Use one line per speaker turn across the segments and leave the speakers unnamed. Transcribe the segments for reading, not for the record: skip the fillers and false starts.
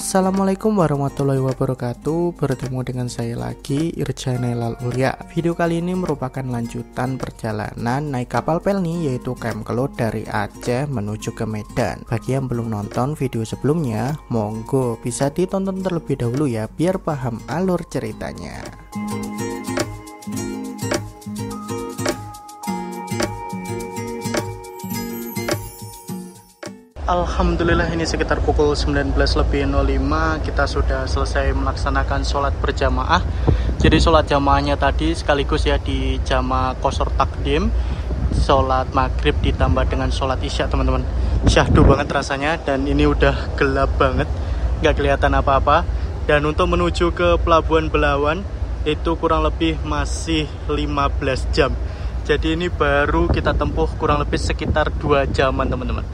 Assalamualaikum warahmatullahi wabarakatuh. Bertemu dengan saya lagi, Irja Nailal Ulya. Video kali ini merupakan lanjutan perjalanan naik kapal Pelni, yaitu KM Kelut dari Aceh menuju ke Medan. Bagi yang belum nonton video sebelumnya, monggo bisa ditonton terlebih dahulu ya, biar paham alur ceritanya. Alhamdulillah, ini sekitar pukul 19.05 kita sudah selesai melaksanakan sholat berjamaah. Jadi sholat jamaahnya tadi sekaligus ya di jamaah qashar taqdim, sholat maghrib ditambah dengan sholat isya, teman-teman. Syahdu banget rasanya, dan ini udah gelap banget, nggak kelihatan apa-apa. Dan untuk menuju ke Pelabuhan Belawan itu kurang lebih masih 15 jam. Jadi ini baru kita tempuh kurang lebih sekitar 2 jaman, teman-teman.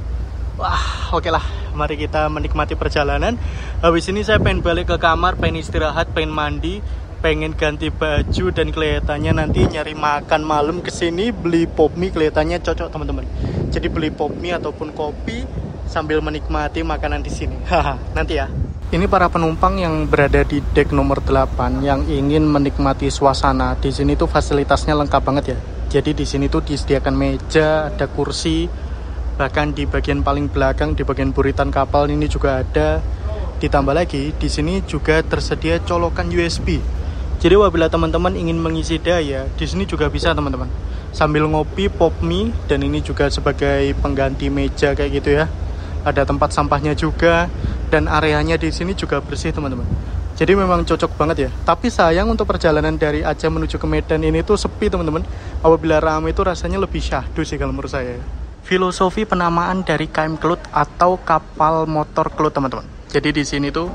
Wah, oke lah, mari kita menikmati perjalanan. Habis ini saya pengen balik ke kamar, pengen istirahat, pengen mandi, pengen ganti baju, dan kelihatannya nanti nyari makan malam kesini beli pop mie, kelihatannya cocok, teman-teman. Jadi beli pop mie ataupun kopi sambil menikmati makanan di sini. Haha, nanti ya. Ini para penumpang yang berada di deck nomor 8 yang ingin menikmati suasana. Di sini tuh fasilitasnya lengkap banget ya. Jadi di sini tuh disediakan meja, ada kursi. Bahkan di bagian paling belakang, di bagian buritan kapal ini juga ada. Ditambah lagi, di sini juga tersedia colokan USB. Jadi apabila teman-teman ingin mengisi daya, di sini juga bisa, teman-teman. Sambil ngopi, pop mie, dan ini juga sebagai pengganti meja kayak gitu ya. Ada tempat sampahnya juga, dan areanya di sini juga bersih, teman-teman. Jadi memang cocok banget ya. Tapi sayang untuk perjalanan dari Aceh menuju ke Medan ini tuh sepi, teman-teman. Apabila ramai itu rasanya lebih syahdu sih kalau menurut saya. Filosofi penamaan dari KM Kelut atau kapal motor Kelut, teman-teman. Jadi di sini tuh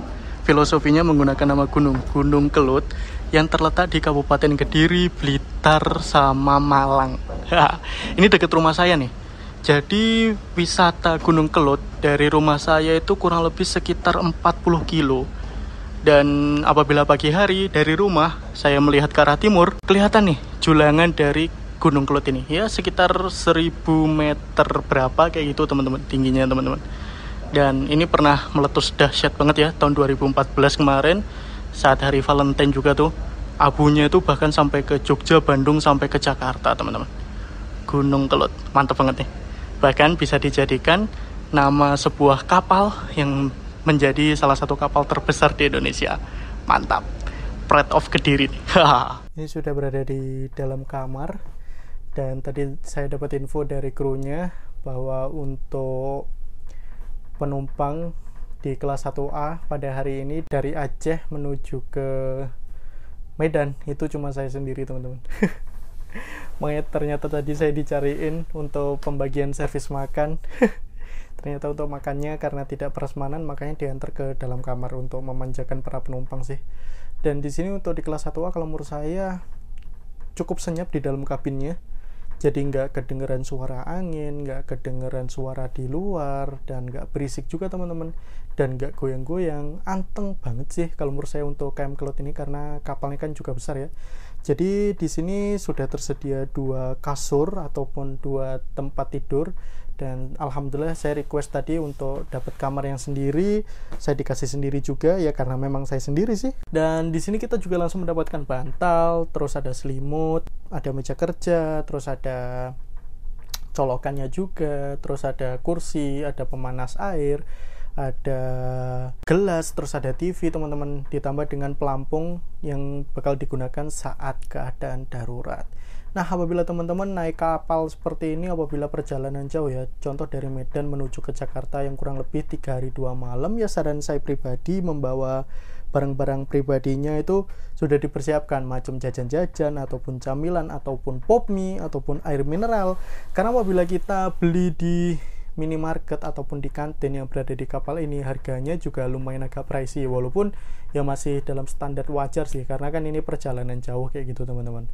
filosofinya menggunakan nama Gunung Kelut yang terletak di Kabupaten Kediri, Blitar, sama Malang. Ini dekat rumah saya nih. Jadi wisata Gunung Kelut dari rumah saya itu kurang lebih sekitar 40 kilo. Dan apabila pagi hari dari rumah saya melihat ke arah timur, kelihatan nih julangan dari Gunung Kelut ini, ya sekitar 1000 meter berapa kayak gitu, teman-teman, tingginya, teman-teman. Dan ini pernah meletus dahsyat banget ya tahun 2014 kemarin saat hari Valentine juga tuh. Abunya itu bahkan sampai ke Jogja, Bandung, sampai ke Jakarta, teman-teman. Gunung Kelut, mantap banget nih. Bahkan bisa dijadikan nama sebuah kapal yang menjadi salah satu kapal terbesar di Indonesia. Mantap. Pride of Kediri nih. Ini sudah berada di dalam kamar. Dan tadi saya dapat info dari krunya bahwa untuk penumpang di kelas 1A pada hari ini dari Aceh menuju ke Medan itu cuma saya sendiri, teman-teman. Makanya ternyata tadi saya dicariin untuk pembagian servis makan. Ternyata untuk makannya karena tidak prasmanan, makanya diantar ke dalam kamar untuk memanjakan para penumpang sih. Dan di sini untuk di kelas 1A kalau menurut saya cukup senyap di dalam kabinnya. Jadi nggak kedengeran suara angin, nggak kedengeran suara di luar, dan nggak berisik juga, teman-teman. Dan nggak goyang-goyang, anteng banget sih kalau menurut saya untuk KM Kelut ini, karena kapalnya kan juga besar ya. Jadi di sini sudah tersedia 2 kasur ataupun 2 tempat tidur. Dan alhamdulillah saya request tadi untuk dapat kamar yang sendiri, saya dikasih sendiri juga ya karena memang saya sendiri sih. Dan di sini kita juga langsung mendapatkan bantal, terus ada selimut, ada meja kerja, terus ada colokannya juga, terus ada kursi, ada pemanas air, ada gelas, terus ada TV, teman-teman, ditambah dengan pelampung yang bakal digunakan saat keadaan darurat. Nah, apabila teman-teman naik kapal seperti ini, apabila perjalanan jauh ya, contoh dari Medan menuju ke Jakarta yang kurang lebih 3 hari 2 malam, ya saran saya pribadi membawa barang-barang pribadinya itu sudah dipersiapkan, macam jajan-jajan ataupun camilan ataupun pop mie ataupun air mineral. Karena apabila kita beli di minimarket ataupun di kantin yang berada di kapal ini, harganya juga lumayan agak pricey, walaupun ya masih dalam standar wajar sih, karena kan ini perjalanan jauh kayak gitu, teman-teman.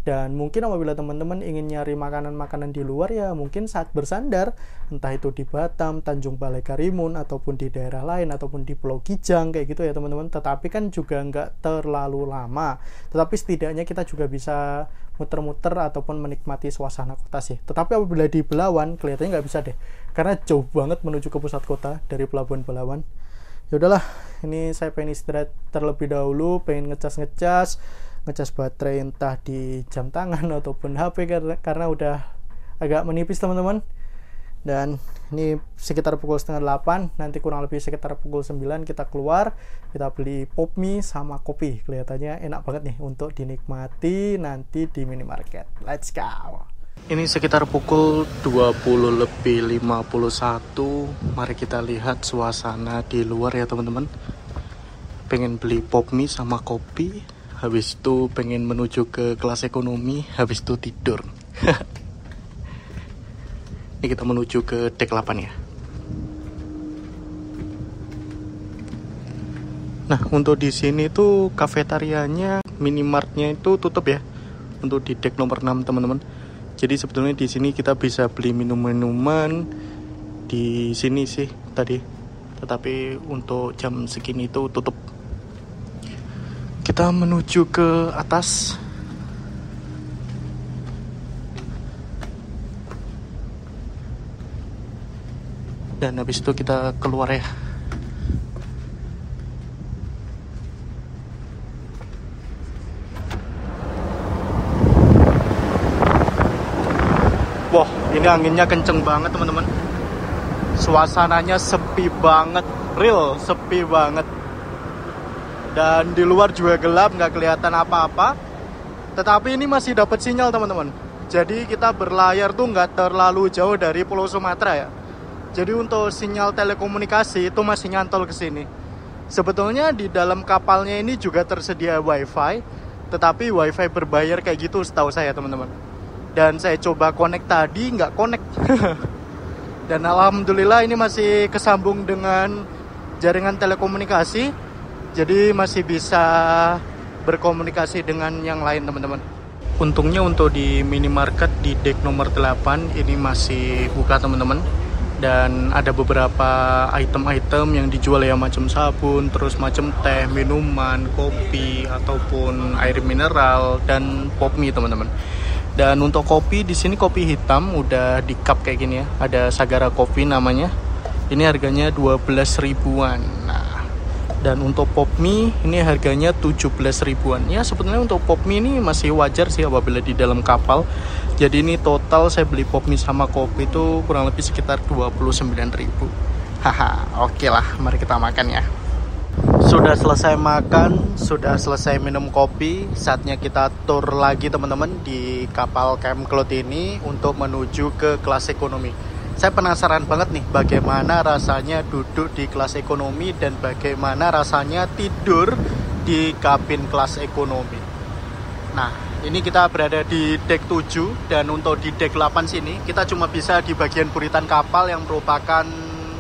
Dan mungkin apabila teman-teman ingin nyari makanan-makanan di luar, ya mungkin saat bersandar, entah itu di Batam, Tanjung Balai Karimun, ataupun di daerah lain, ataupun di Pulau Kijang kayak gitu ya, teman-teman. Tetapi kan juga nggak terlalu lama, tetapi setidaknya kita juga bisa muter-muter ataupun menikmati suasana kota sih. Tetapi apabila di Belawan kelihatannya nggak bisa deh, karena jauh banget menuju ke pusat kota dari Pelabuhan Belawan. Ya udahlah, ini saya pengen istirahat terlebih dahulu, pengen ngecas baterai entah di jam tangan ataupun HP karena udah agak menipis teman-teman. Dan ini sekitar pukul 7:30, nanti kurang lebih sekitar pukul 9 kita keluar, kita beli pop mie sama kopi. Kelihatannya enak banget nih untuk dinikmati nanti di minimarket. Let's go. Ini sekitar pukul 20:51. Mari kita lihat suasana di luar ya teman-teman. Pengen beli pop mie sama kopi, habis itu pengen menuju ke kelas ekonomi, habis itu tidur. Ini kita menuju ke dek 8 ya. Nah, untuk di sini tuh kafetarianya, minimartnya itu tutup ya. Untuk di dek nomor 6 teman-teman. Jadi sebetulnya di sini kita bisa beli minuman di sini sih tadi. Tetapi untuk jam segini itu tutup. Kita menuju ke atas. Dan habis itu kita keluar ya. Wah, ini anginnya kenceng banget teman-teman. Suasananya sepi banget, real sepi banget. Dan di luar juga gelap, nggak kelihatan apa-apa. Tetapi ini masih dapat sinyal teman-teman. Jadi kita berlayar tuh nggak terlalu jauh dari Pulau Sumatera ya. Jadi untuk sinyal telekomunikasi itu masih nyantol ke sini. Sebetulnya di dalam kapalnya ini juga tersedia wifi, tetapi wifi berbayar kayak gitu setahu saya teman-teman. Dan saya coba connect tadi, nggak connect. Dan alhamdulillah ini masih kesambung dengan jaringan telekomunikasi. Jadi masih bisa berkomunikasi dengan yang lain teman-teman. Untungnya untuk di minimarket di dek nomor 8 ini masih buka teman-teman. Dan ada beberapa item-item yang dijual ya, macam sabun, terus macam teh, minuman, kopi, ataupun air mineral, dan pop mie teman-teman. Dan untuk kopi di sini kopi hitam udah di cup kayak gini ya. Ada Sagara Coffee namanya. Ini harganya 12 ribuan. Nah, dan untuk pop mie ini harganya 17 ribuan. Ya sebetulnya untuk pop mie ini masih wajar sih apabila di dalam kapal. Jadi ini total saya beli pop mie sama kopi itu kurang lebih sekitar 29 ribu. Haha, oke lah, mari kita makan ya. Sudah selesai makan, sudah selesai minum kopi, saatnya kita tur lagi teman-teman di kapal Camp Cloud ini untuk menuju ke kelas ekonomi. Saya penasaran banget nih bagaimana rasanya duduk di kelas ekonomi dan bagaimana rasanya tidur di kabin kelas ekonomi. Nah, ini kita berada di dek 7 dan untuk di dek 8 sini kita cuma bisa di bagian buritan kapal yang merupakan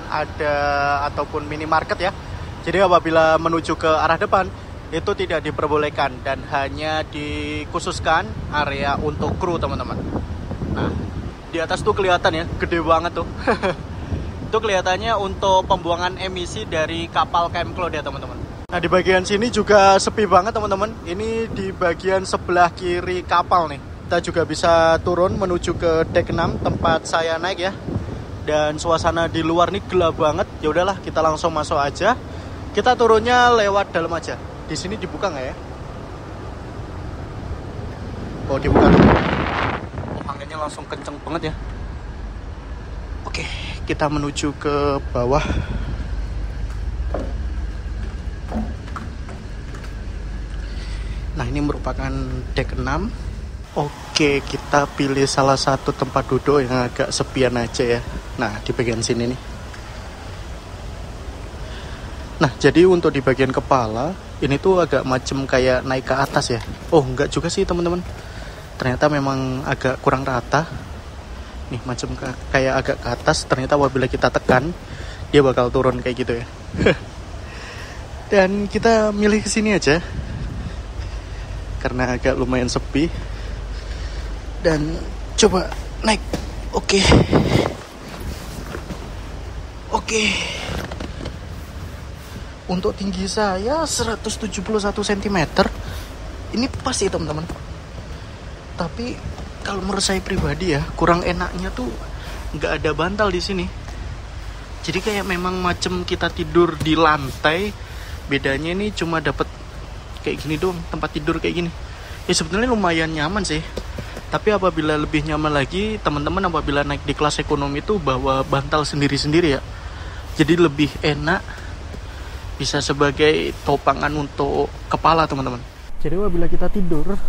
ada ataupun minimarket ya. Jadi apabila menuju ke arah depan itu tidak diperbolehkan dan hanya dikhususkan area untuk kru teman-teman. Nah, di atas tuh kelihatan ya, gede banget tuh. Itu kelihatannya untuk pembuangan emisi dari kapal Camp Cloud ya teman-teman. Nah di bagian sini juga sepi banget teman-teman. Ini di bagian sebelah kiri kapal nih. Kita juga bisa turun menuju ke dek 6 tempat saya naik ya. Dan suasana di luar nih gelap banget. Ya udahlah, kita langsung masuk aja. Kita turunnya lewat dalam aja. Di sini dibuka nggak ya? Oh dibuka tuh. Oh, anginnya langsung kenceng banget ya. Oke, kita menuju ke bawah. Nah ini merupakan dek 6. Oke, kita pilih salah satu tempat duduk yang agak sepian aja ya. Nah di bagian sini nih. Nah jadi untuk di bagian kepala ini tuh agak macam kayak naik ke atas ya. Oh enggak juga sih teman-teman. Ternyata memang agak kurang rata. Nih macam kayak agak ke atas. Ternyata apabila kita tekan dia bakal turun kayak gitu ya. Dan kita milih kesini aja karena agak lumayan sepi. Dan coba naik. Oke. Untuk tinggi saya 171 cm. Ini pas sih teman-teman. Tapi kalau menurut saya pribadi ya, kurang enaknya tuh nggak ada bantal di sini. Jadi kayak memang macam kita tidur di lantai, bedanya ini cuma dapat kayak gini doang, tempat tidur kayak gini. Ya sebenarnya lumayan nyaman sih. Tapi apabila lebih nyaman lagi, teman-teman apabila naik di kelas ekonomi itu bawa bantal sendiri-sendiri ya. Jadi lebih enak, bisa sebagai topangan untuk kepala teman-teman. Jadi apabila kita tidur,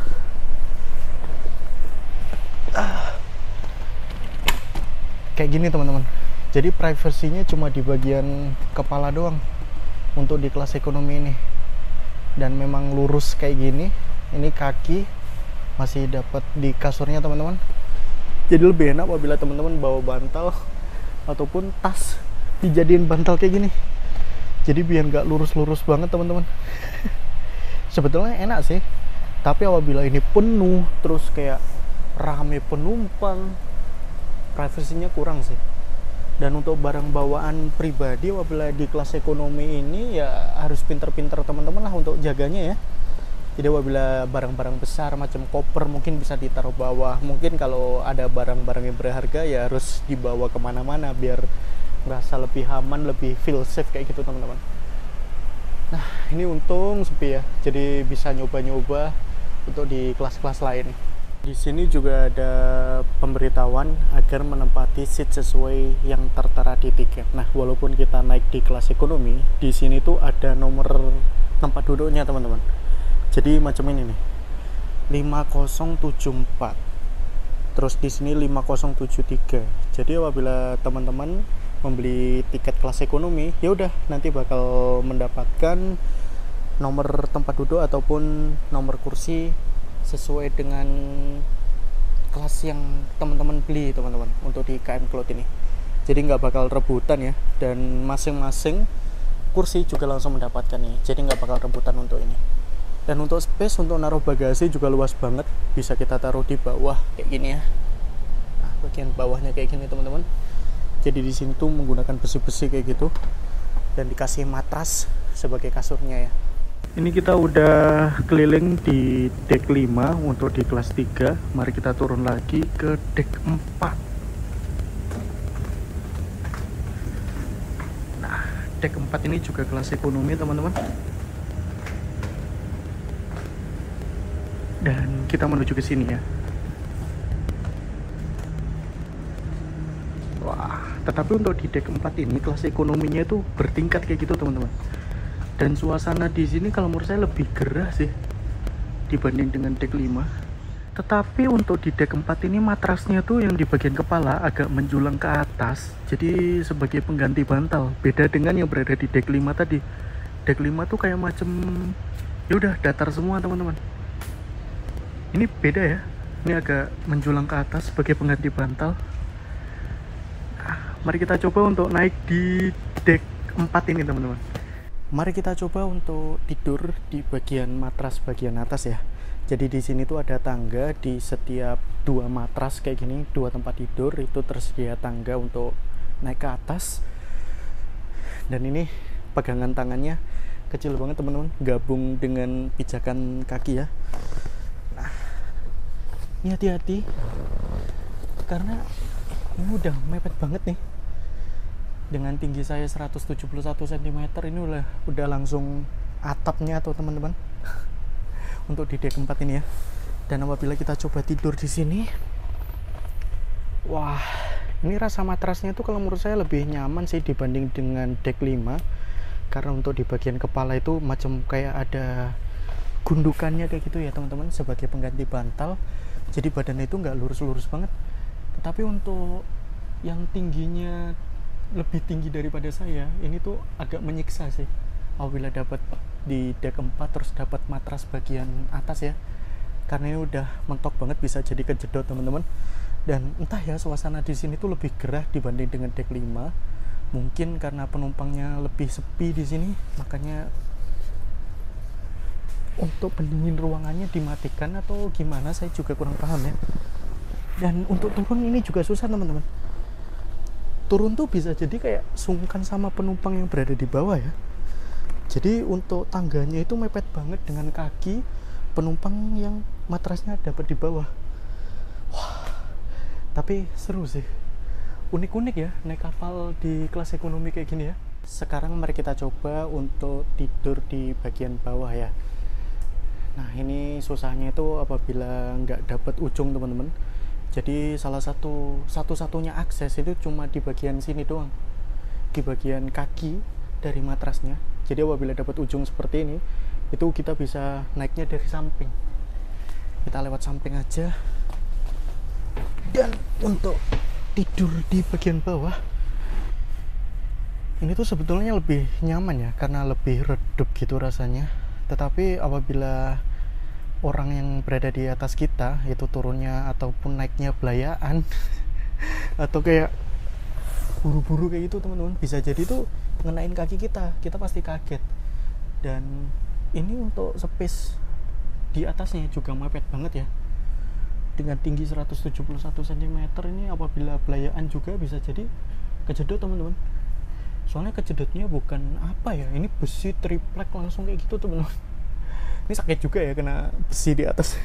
kayak gini teman-teman. Jadi privasinya cuma di bagian kepala doang untuk di kelas ekonomi ini. Dan memang lurus kayak gini. Ini kaki masih dapat di kasurnya teman-teman. Jadi lebih enak apabila teman-teman bawa bantal ataupun tas dijadiin bantal kayak gini. Jadi biar nggak lurus-lurus banget teman-teman. Sebetulnya enak sih. Tapi apabila ini penuh terus kayak rame penumpang, privasinya kurang sih. Dan untuk barang bawaan pribadi apabila di kelas ekonomi ini ya harus pinter-pinter teman-teman lah untuk jaganya ya. Jadi apabila barang-barang besar macam koper mungkin bisa ditaruh bawah. Mungkin kalau ada barang-barang yang berharga ya harus dibawa kemana-mana biar merasa lebih aman, lebih feel safe kayak gitu teman-teman. Nah ini untung sepi ya, jadi bisa nyoba-nyoba untuk di kelas-kelas lain. Di sini juga ada pemberitahuan agar menempati seat sesuai yang tertera di tiket. Nah, walaupun kita naik di kelas ekonomi, di sini tuh ada nomor tempat duduknya, teman-teman. Jadi macam ini nih. 5074. Terus di sini 5073. Jadi apabila teman-teman membeli tiket kelas ekonomi, ya udah nanti bakal mendapatkan nomor tempat duduk ataupun nomor kursi sesuai dengan kelas yang teman-teman beli teman-teman untuk di KM Cloud ini. Jadi nggak bakal rebutan ya, dan masing-masing kursi juga langsung mendapatkan nih. Jadi nggak bakal rebutan untuk ini. Dan untuk space untuk naruh bagasi juga luas banget, bisa kita taruh di bawah kayak gini ya. Nah, bagian bawahnya kayak gini teman-teman. Jadi di sini tuh menggunakan besi-besi kayak gitu dan dikasih matras sebagai kasurnya ya. Ini kita udah keliling di deck 5 untuk di kelas 3. Mari kita turun lagi ke deck 4. Nah, deck 4 ini juga kelas ekonomi teman-teman. Dan kita menuju ke sini ya. Wah, tetapi untuk di deck 4 ini kelas ekonominya itu bertingkat kayak gitu teman-teman. Dan suasana di sini kalau menurut saya lebih gerah sih dibanding dengan deck 5. Tetapi untuk di deck 4 ini matrasnya tuh yang di bagian kepala agak menjulang ke atas. Jadi sebagai pengganti bantal. Beda dengan yang berada di deck 5 tadi. Deck 5 tuh kayak macam ya udah datar semua teman-teman. Ini beda ya. Ini agak menjulang ke atas sebagai pengganti bantal. Nah, mari kita coba untuk naik di deck 4 ini teman-teman. Mari kita coba untuk tidur di bagian matras bagian atas ya. Jadi di sini tuh ada tangga di setiap 2 matras kayak gini, 2 tempat tidur itu tersedia tangga untuk naik ke atas. Dan ini pegangan tangannya kecil banget teman-teman, gabung dengan pijakan kaki ya. Nah, ini hati-hati karena ini udah mepet banget nih. Dengan tinggi saya 171 cm ini udah langsung atapnya atau teman-teman untuk di deck 4 ini ya. Dan apabila kita coba tidur di sini, wah, ini rasa matrasnya tuh kalau menurut saya lebih nyaman sih dibanding dengan deck 5. Karena untuk di bagian kepala itu macam kayak ada gundukannya kayak gitu ya teman-teman, sebagai pengganti bantal. Jadi badannya itu nggak lurus-lurus banget. Tetapi untuk yang tingginya lebih tinggi daripada saya, ini tuh agak menyiksa sih apabila dapat di deck 4 terus dapat matras bagian atas ya, karena ini udah mentok banget, bisa jadi kejedot teman-teman. Dan entah ya, suasana di sini tuh lebih gerah dibanding dengan deck 5. Mungkin karena penumpangnya lebih sepi di sini, makanya untuk pendingin ruangannya dimatikan atau gimana, saya juga kurang paham ya. Dan untuk turun ini juga susah teman-teman. Turun tuh bisa jadi kayak sungkan sama penumpang yang berada di bawah ya. Jadi untuk tangganya itu mepet banget dengan kaki penumpang yang matrasnya dapat di bawah. Wah, tapi seru sih unik-unik ya naik kapal di kelas ekonomi kayak gini ya. Sekarang mari kita coba untuk tidur di bagian bawah ya. Nah ini susahnya itu apabila nggak dapat ujung teman-teman. Jadi satu-satunya akses itu cuma di bagian sini doang, di bagian kaki dari matrasnya. Jadi apabila dapat ujung seperti ini, itu kita bisa naiknya dari samping. Kita lewat samping aja. Dan untuk tidur di bagian bawah ini tuh sebetulnya lebih nyaman ya, karena lebih redup gitu rasanya. Tetapi apabila orang yang berada di atas kita itu turunnya ataupun naiknya belayaan atau kayak buru-buru kayak gitu teman-teman, bisa jadi tuh ngenain kaki kita pasti kaget. Dan ini untuk space di atasnya juga mepet banget ya, dengan tinggi 171 cm ini apabila belayaan juga bisa jadi kejedot teman-teman. Soalnya kejedotnya bukan apa ya, ini besi triplek langsung kayak gitu teman-teman. Ini sakit juga ya kena besi di atas.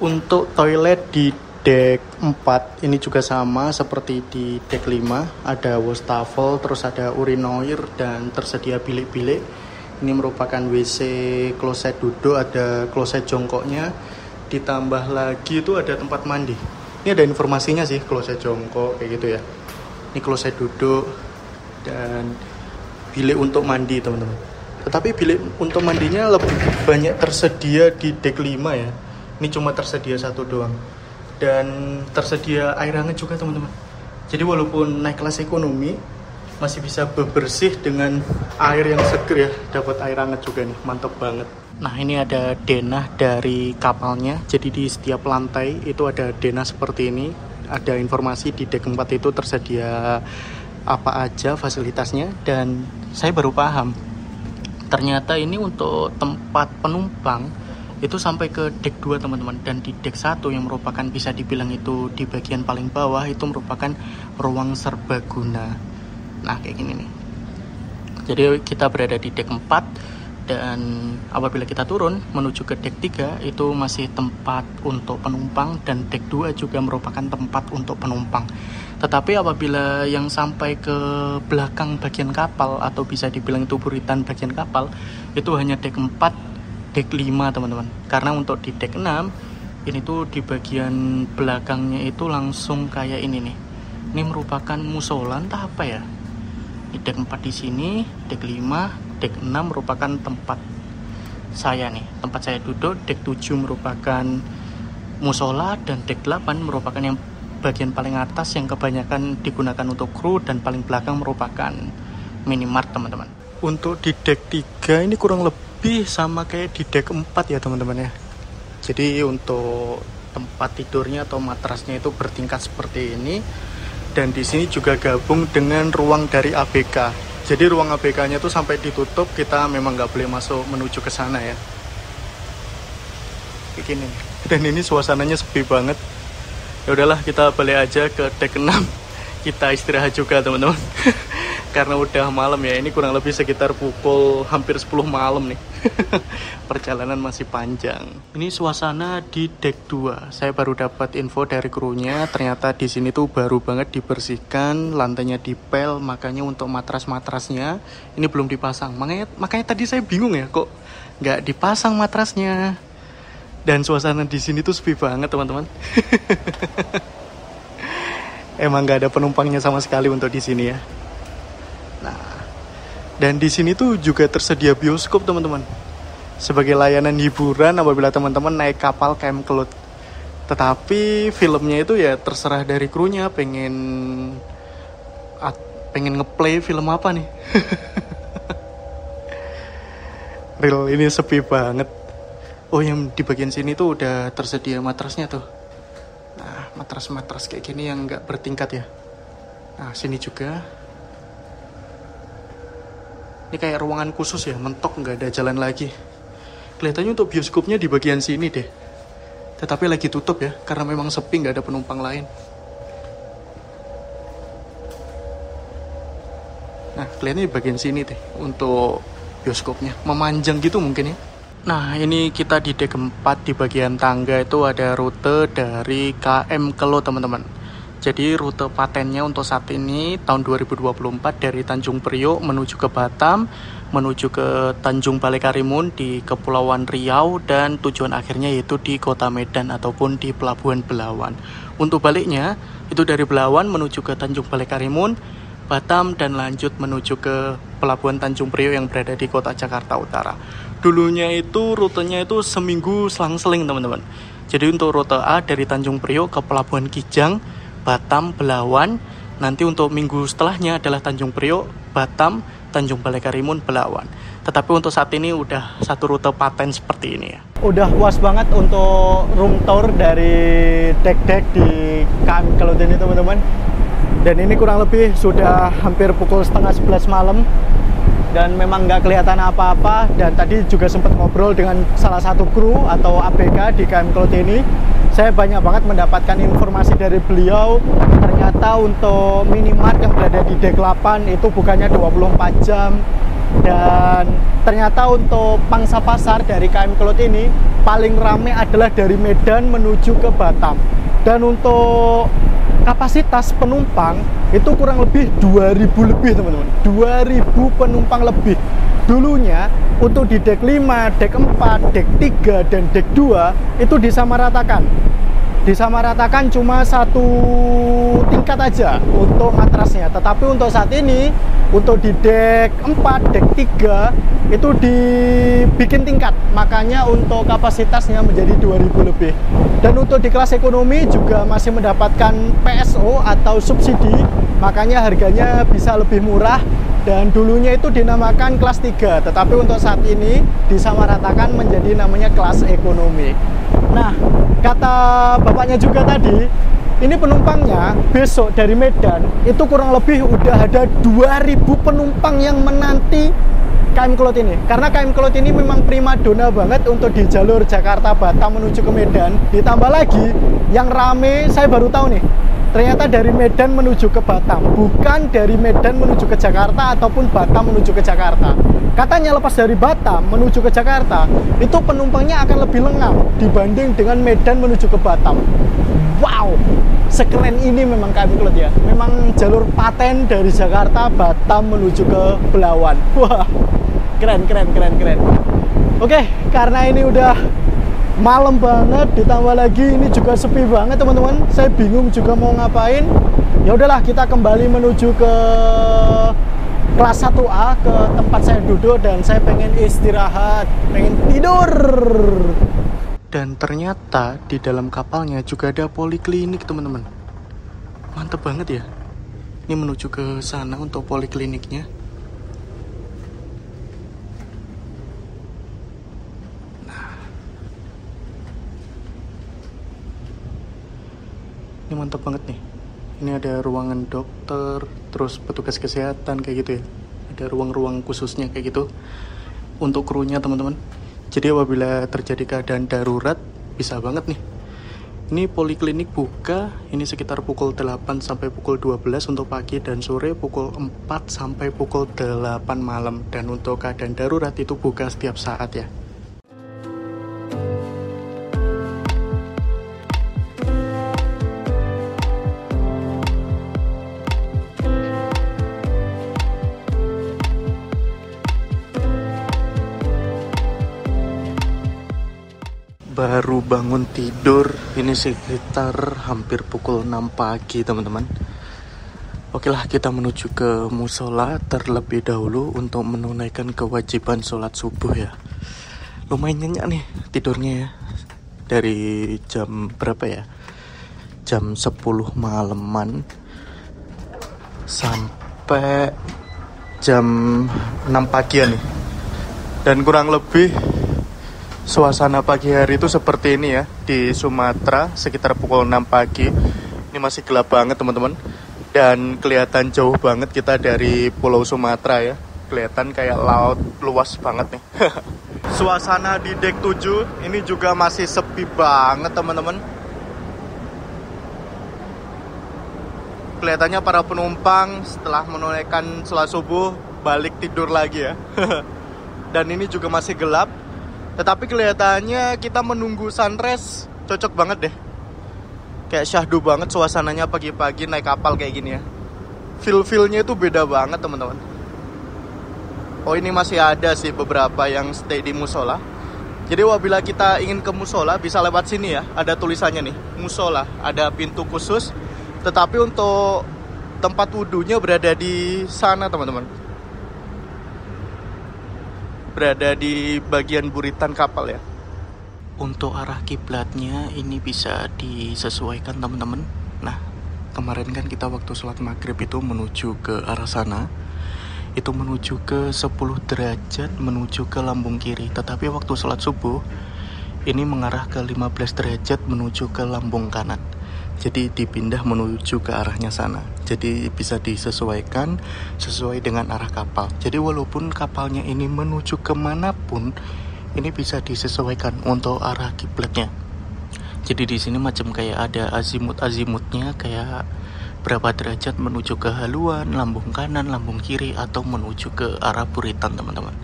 Untuk toilet di deck 4 ini juga sama seperti di deck 5, ada wastafel, terus ada urinoir dan tersedia bilik-bilik. Ini merupakan WC kloset duduk, ada kloset jongkoknya. Ditambah lagi itu ada tempat mandi. Ini ada informasinya sih, kloset jongkok kayak gitu ya. Ini kloset duduk dan bilik untuk mandi teman-teman. Tetapi bilik untuk mandinya lebih banyak tersedia di deck 5 ya. Ini cuma tersedia satu doang. Dan tersedia air hangat juga teman-teman. Jadi walaupun naik kelas ekonomi masih bisa bebersih dengan air yang seger ya. Dapat air hangat juga nih, mantap banget. Nah ini ada denah dari kapalnya. Jadi di setiap lantai itu ada denah seperti ini. Ada informasi di deck 4 itu tersedia apa aja fasilitasnya. Dan saya baru paham, ternyata ini untuk tempat penumpang itu sampai ke deck 2 teman-teman. Dan di deck 1 yang merupakan bisa dibilang itu di bagian paling bawah itu merupakan ruang serbaguna. Nah kayak gini nih. Jadi kita berada di deck 4. Dan apabila kita turun menuju ke deck 3 itu masih tempat untuk penumpang, dan deck 2 juga merupakan tempat untuk penumpang. Tetapi apabila yang sampai ke belakang bagian kapal atau bisa dibilang itu buritan bagian kapal, itu hanya deck 4, deck 5 teman-teman. Karena untuk di deck 6 ini tuh di bagian belakangnya itu langsung kayak ini nih. Ini merupakan musola entah apa ya. Di deck 4 di sini, deck 5, deck 6 merupakan tempat saya nih, tempat saya duduk. Deck 7 merupakan musola, dan deck 8 merupakan yang bagian paling atas yang kebanyakan digunakan untuk kru, dan paling belakang merupakan minimart teman-teman. Untuk di deck 3 ini kurang lebih sama kayak di deck 4 ya teman-teman ya. Jadi untuk tempat tidurnya atau matrasnya itu bertingkat seperti ini. Dan di sini juga gabung dengan ruang dari ABK. Jadi ruang ABK-nya tuh sampai ditutup, kita memang nggak boleh masuk menuju ke sana ya. Kayak gini. Dan ini suasananya sepi banget. Ya udahlah, kita balik aja ke deck 6. Kita istirahat juga teman-teman. Karena udah malam ya. Ini kurang lebih sekitar pukul hampir 10 malam nih. Perjalanan masih panjang. Ini suasana di deck 2. Saya baru dapat info dari krunya, ternyata di sini tuh baru banget dibersihkan, lantainya dipel, makanya untuk matras-matrasnya ini belum dipasang. Makanya tadi saya bingung ya, kok nggak dipasang matrasnya. Dan suasana di sini tuh sepi banget teman-teman. Emang nggak ada penumpangnya sama sekali untuk di sini ya. Nah, dan di sini tuh juga tersedia bioskop teman-teman, sebagai layanan hiburan apabila teman-teman naik kapal Camp Cloud. Tetapi filmnya itu ya terserah dari krunya, pengen ngeplay film apa nih. Real ini sepi banget. Oh yang di bagian sini tuh udah tersedia matrasnya tuh. Nah matras-matras kayak gini yang nggak bertingkat ya. Nah sini juga. Ini kayak ruangan khusus ya, mentok nggak ada jalan lagi. Kelihatannya untuk bioskopnya di bagian sini deh. Tetapi lagi tutup ya, karena memang sepi, nggak ada penumpang lain. Nah, kelihatannya di bagian sini deh untuk bioskopnya. Memanjang gitu mungkin ya. Nah, ini kita di deck 4 di bagian tangga itu ada rute dari KM Kelo teman-teman. Jadi rute patennya untuk saat ini tahun 2024 dari Tanjung Priok menuju ke Batam, menuju ke Tanjung Balai Karimun di Kepulauan Riau, dan tujuan akhirnya yaitu di Kota Medan ataupun di Pelabuhan Belawan. Untuk baliknya itu dari Belawan menuju ke Tanjung Balai Karimun, Batam, dan lanjut menuju ke Pelabuhan Tanjung Priok yang berada di Kota Jakarta Utara. Dulunya itu rutenya itu seminggu selang-seling teman-teman. Jadi untuk rute A dari Tanjung Priok ke Pelabuhan Kijang, Batam, Belawan. Nanti untuk minggu setelahnya adalah Tanjung Priok, Batam, Tanjung Balai Karimun, Belawan. Tetapi untuk saat ini udah satu rute paten seperti ini ya. Udah puas banget untuk room tour dari dek-dek di KM Kelut ini teman-teman. Dan ini kurang lebih sudah hampir pukul setengah 11 malam. Dan memang nggak kelihatan apa-apa. Dan tadi juga sempat ngobrol dengan salah satu kru atau ABK di KM Kelut ini. Saya banyak banget mendapatkan informasi dari beliau. Ternyata untuk minimart yang berada di dek 8 itu bukannya 24 jam. Dan ternyata untuk pangsa pasar dari KM Kelut ini paling rame adalah dari Medan menuju ke Batam. Dan untuk kapasitas penumpang itu kurang lebih 2000 lebih teman-teman. 2000 penumpang lebih. Dulunya untuk di dek 5, dek 4, dek 3, dan dek 2 itu disamaratakan. Disamaratakan cuma satu tingkat aja untuk matrasnya. Tetapi untuk saat ini, untuk di dek 4, dek 3 itu dibikin tingkat. Makanya untuk kapasitasnya menjadi 2000 lebih. Dan untuk di kelas ekonomi juga masih mendapatkan PSO atau subsidi. Makanya harganya bisa lebih murah. Dan dulunya itu dinamakan kelas 3, tetapi untuk saat ini disamaratakan menjadi namanya kelas ekonomi. Nah, kata bapaknya juga tadi, ini penumpangnya besok dari Medan itu kurang lebih udah ada 2000 penumpang yang menanti KM Kelut ini. Karena KM Kelut ini memang primadona banget untuk di jalur Jakarta Batam menuju ke Medan. Ditambah lagi yang rame, saya baru tahu nih, ternyata dari Medan menuju ke Batam, bukan dari Medan menuju ke Jakarta ataupun Batam menuju ke Jakarta. Katanya lepas dari Batam menuju ke Jakarta, itu penumpangnya akan lebih lengang dibanding dengan Medan menuju ke Batam. Wow, sekeren ini memang KM Kelut ya. Memang jalur paten dari Jakarta Batam menuju ke Belawan. Wah, keren. Oke, karena ini udah malam banget, ditambah lagi ini juga sepi banget teman-teman. Saya bingung juga mau ngapain. Ya udahlah, kita kembali menuju ke kelas 1A, ke tempat saya duduk, dan saya pengen istirahat, pengen tidur. Dan ternyata di dalam kapalnya juga ada poliklinik teman-teman. Mantep banget ya. Ini menuju ke sana untuk polikliniknya. Ini mantap banget nih. Ini ada ruangan dokter, terus petugas kesehatan kayak gitu ya. Ada ruang-ruang khususnya kayak gitu untuk krunya teman-teman. Jadi apabila terjadi keadaan darurat bisa banget nih. Ini poliklinik buka ini sekitar pukul 8 sampai pukul 12 untuk pagi, dan sore pukul 4 sampai pukul 8 malam. Dan untuk keadaan darurat itu buka setiap saat ya. Baru bangun tidur, ini sekitar hampir pukul 6 pagi teman-teman. Oke lah, kita menuju ke musola terlebih dahulu untuk menunaikan kewajiban sholat subuh ya. Lumayan nyenyak nih tidurnya ya. Dari jam berapa ya? Jam 10 malaman sampai jam 6 pagian nih. Dan kurang lebih suasana pagi hari itu seperti ini ya di Sumatera sekitar pukul 6 pagi. Ini masih gelap banget teman-teman. Dan kelihatan jauh banget kita dari Pulau Sumatera ya. Kelihatan kayak laut luas banget nih. Suasana di dek 7 ini juga masih sepi banget teman-teman. Kelihatannya para penumpang setelah menunaikan sholat subuh balik tidur lagi ya. Dan ini juga masih gelap. Tetapi kelihatannya kita menunggu sunrise cocok banget deh. Kayak syahdu banget suasananya pagi-pagi naik kapal kayak gini ya. Feel-feelnya itu beda banget teman-teman. Oh ini masih ada sih beberapa yang stay di musola. Jadi apabila kita ingin ke musola bisa lewat sini ya. Ada tulisannya nih, musola. Ada pintu khusus. Tetapi untuk tempat wudhunya berada di sana teman-teman. Berada di bagian buritan kapal ya. Untuk arah kiblatnya ini bisa disesuaikan teman-teman. Nah, kemarin kan kita waktu sholat maghrib itu menuju ke arah sana. Itu menuju ke 10 derajat menuju ke lambung kiri. Tetapi waktu sholat subuh ini mengarah ke 15 derajat menuju ke lambung kanan. Jadi dipindah menuju ke arahnya sana. Jadi bisa disesuaikan sesuai dengan arah kapal. Jadi walaupun kapalnya ini menuju kemanapun, ini bisa disesuaikan untuk arah kiblatnya. Jadi di sini macam kayak ada azimut-azimutnya, kayak berapa derajat menuju ke haluan, lambung kanan, lambung kiri, atau menuju ke arah buritan teman-teman.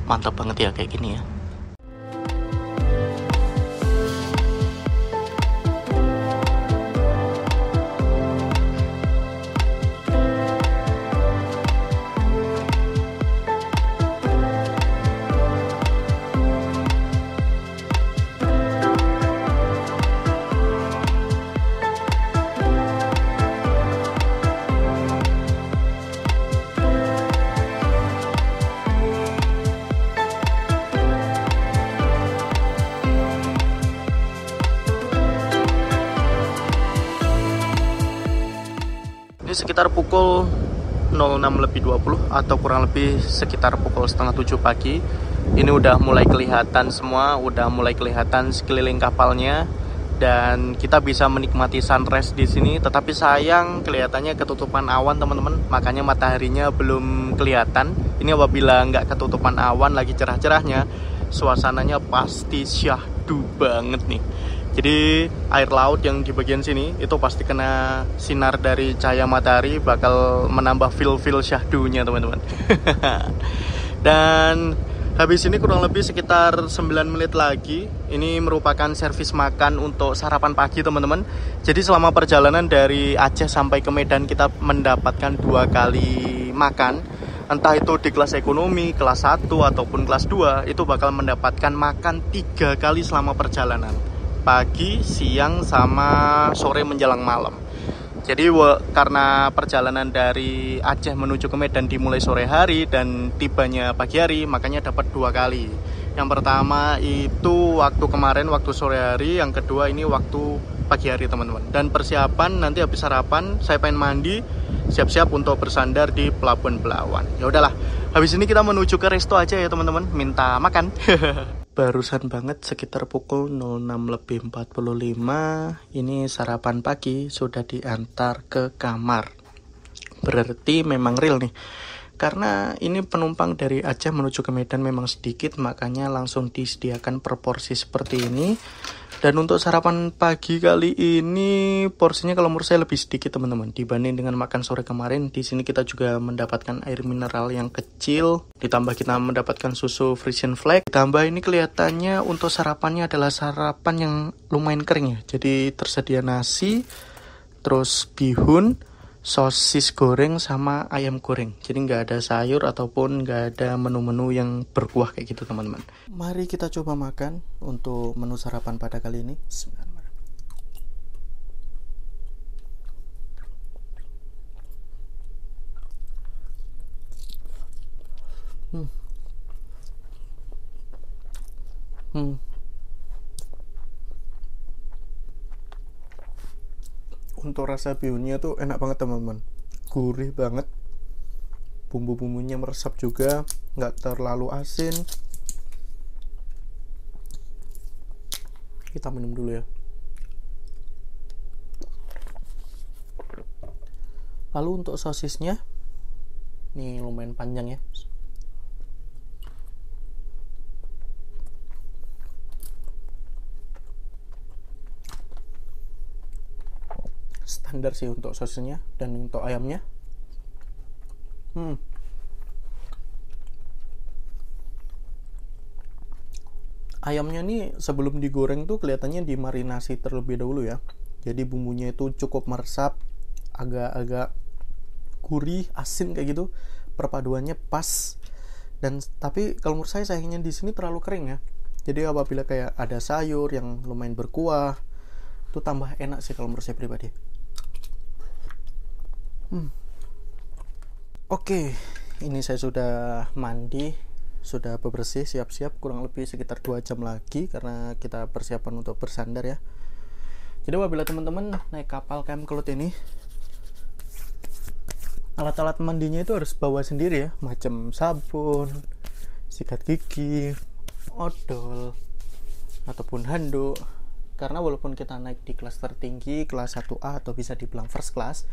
Mantap banget ya kayak gini ya. Sekitar pukul 06.20 atau kurang lebih sekitar pukul setengah 7 pagi. Ini udah mulai kelihatan semua, udah mulai kelihatan sekeliling kapalnya dan kita bisa menikmati sunrise di sini. Tetapi sayang kelihatannya ketutupan awan teman-teman, makanya mataharinya belum kelihatan. Ini apabila nggak ketutupan awan lagi cerah-cerahnya, suasananya pasti syahdu banget nih. Jadi air laut yang di bagian sini itu pasti kena sinar dari cahaya matahari, bakal menambah feel syahdunya teman-teman. Dan habis ini kurang lebih sekitar 9 menit lagi, ini merupakan servis makan untuk sarapan pagi teman-teman. Jadi selama perjalanan dari Aceh sampai ke Medan kita mendapatkan 2 kali makan. Entah itu di kelas ekonomi, kelas 1 ataupun kelas 2, itu bakal mendapatkan makan 3 kali selama perjalanan. Pagi, siang, sama sore menjelang malam. Jadi karena perjalanan dari Aceh menuju ke Medan dimulai sore hari dan tibanya pagi hari, makanya dapat 2 kali. Yang pertama itu waktu kemarin, waktu sore hari. Yang kedua ini waktu pagi hari teman-teman. Dan persiapan nanti habis sarapan, saya pengen mandi, siap-siap untuk bersandar di Pelabuhan Belawan. Ya udahlah, habis ini kita menuju ke resto aja ya teman-teman, minta makan. Barusan banget sekitar pukul 06.45 ini sarapan pagi sudah diantar ke kamar. Berarti memang real nih. Karena ini penumpang dari Aceh menuju ke Medan memang sedikit, makanya langsung disediakan proporsi seperti ini. Dan untuk sarapan pagi kali ini porsinya kalau menurut saya lebih sedikit teman-teman dibanding dengan makan sore kemarin. Di sini kita juga mendapatkan air mineral yang kecil, ditambah kita mendapatkan susu Frisian Flag. Ditambah ini kelihatannya untuk sarapannya adalah sarapan yang lumayan kering ya. Jadi tersedia nasi, terus bihun, sosis goreng sama ayam goreng. Jadi nggak ada sayur ataupun nggak ada menu-menu yang berkuah kayak gitu teman-teman. Mari kita coba makan untuk menu sarapan pada kali ini. Untuk rasa bihunnya tuh enak banget teman-teman, gurih banget, bumbu-bumbunya meresap juga, nggak terlalu asin. Kita minum dulu ya. Lalu untuk sosisnya, nih lumayan panjang ya. Standar sih untuk sosisnya dan untuk ayamnya. Ayamnya nih sebelum digoreng tuh kelihatannya dimarinasi terlebih dahulu ya. Jadi bumbunya itu cukup meresap, agak-agak gurih, asin kayak gitu. Perpaduannya pas. Dan tapi kalau menurut saya sayangnya di sini terlalu kering ya. Jadi apabila kayak ada sayur yang lumayan berkuah, itu tambah enak sih kalau menurut saya pribadi. Oke, ini saya sudah mandi, sudah bebersih, siap-siap, kurang lebih sekitar 2 jam lagi karena kita persiapan untuk bersandar ya. Jadi apabila teman-teman naik kapal Camp Kelut ini, alat-alat mandinya itu harus bawa sendiri ya, macam sabun, sikat gigi, odol, ataupun handuk. Karena walaupun kita naik di kelas tertinggi, kelas 1A atau bisa dibilang first class,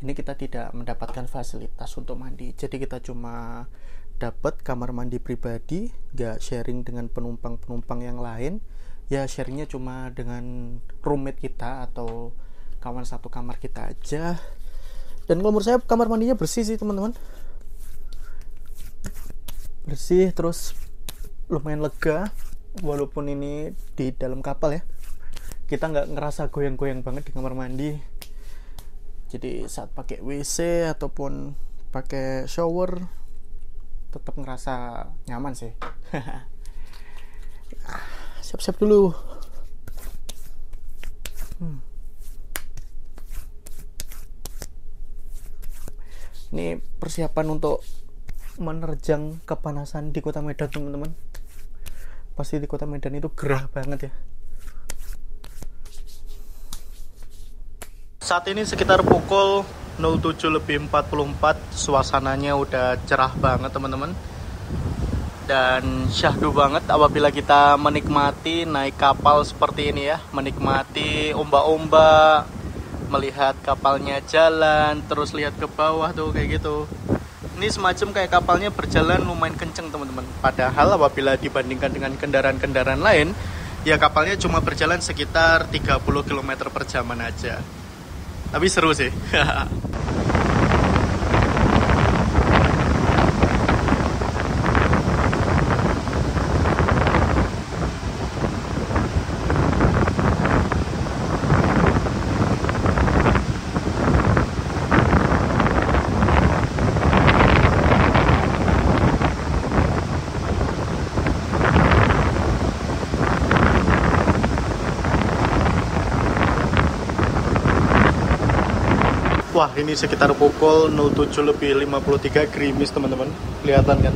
ini kita tidak mendapatkan fasilitas untuk mandi. Jadi kita cuma dapat kamar mandi pribadi, gak sharing dengan penumpang-penumpang yang lain. Ya sharingnya cuma dengan roommate kita atau kawan satu kamar kita aja. Dan kalau menurut saya kamar mandinya bersih sih teman-teman, bersih, terus lumayan lega. Walaupun ini di dalam kapal ya, kita nggak ngerasa goyang-goyang banget di kamar mandi. Jadi saat pakai WC ataupun pakai shower tetap ngerasa nyaman sih. Siap-siap dulu. Ini persiapan untuk menerjang kepanasan di kota Medan teman-teman. Pasti di kota Medan itu gerah banget ya. Saat ini sekitar pukul 07.44, suasananya udah cerah banget teman-teman. Dan syahdu banget apabila kita menikmati naik kapal seperti ini ya, menikmati ombak-ombak, melihat kapalnya jalan, terus lihat ke bawah tuh kayak gitu. Ini semacam kayak kapalnya berjalan lumayan kenceng teman-teman. Padahal apabila dibandingkan dengan kendaraan-kendaraan lain, ya kapalnya cuma berjalan sekitar 30 km per jaman aja. Tapi seru sih. Wah, ini sekitar pukul 07.53, gerimis teman-teman. Kelihatan kan?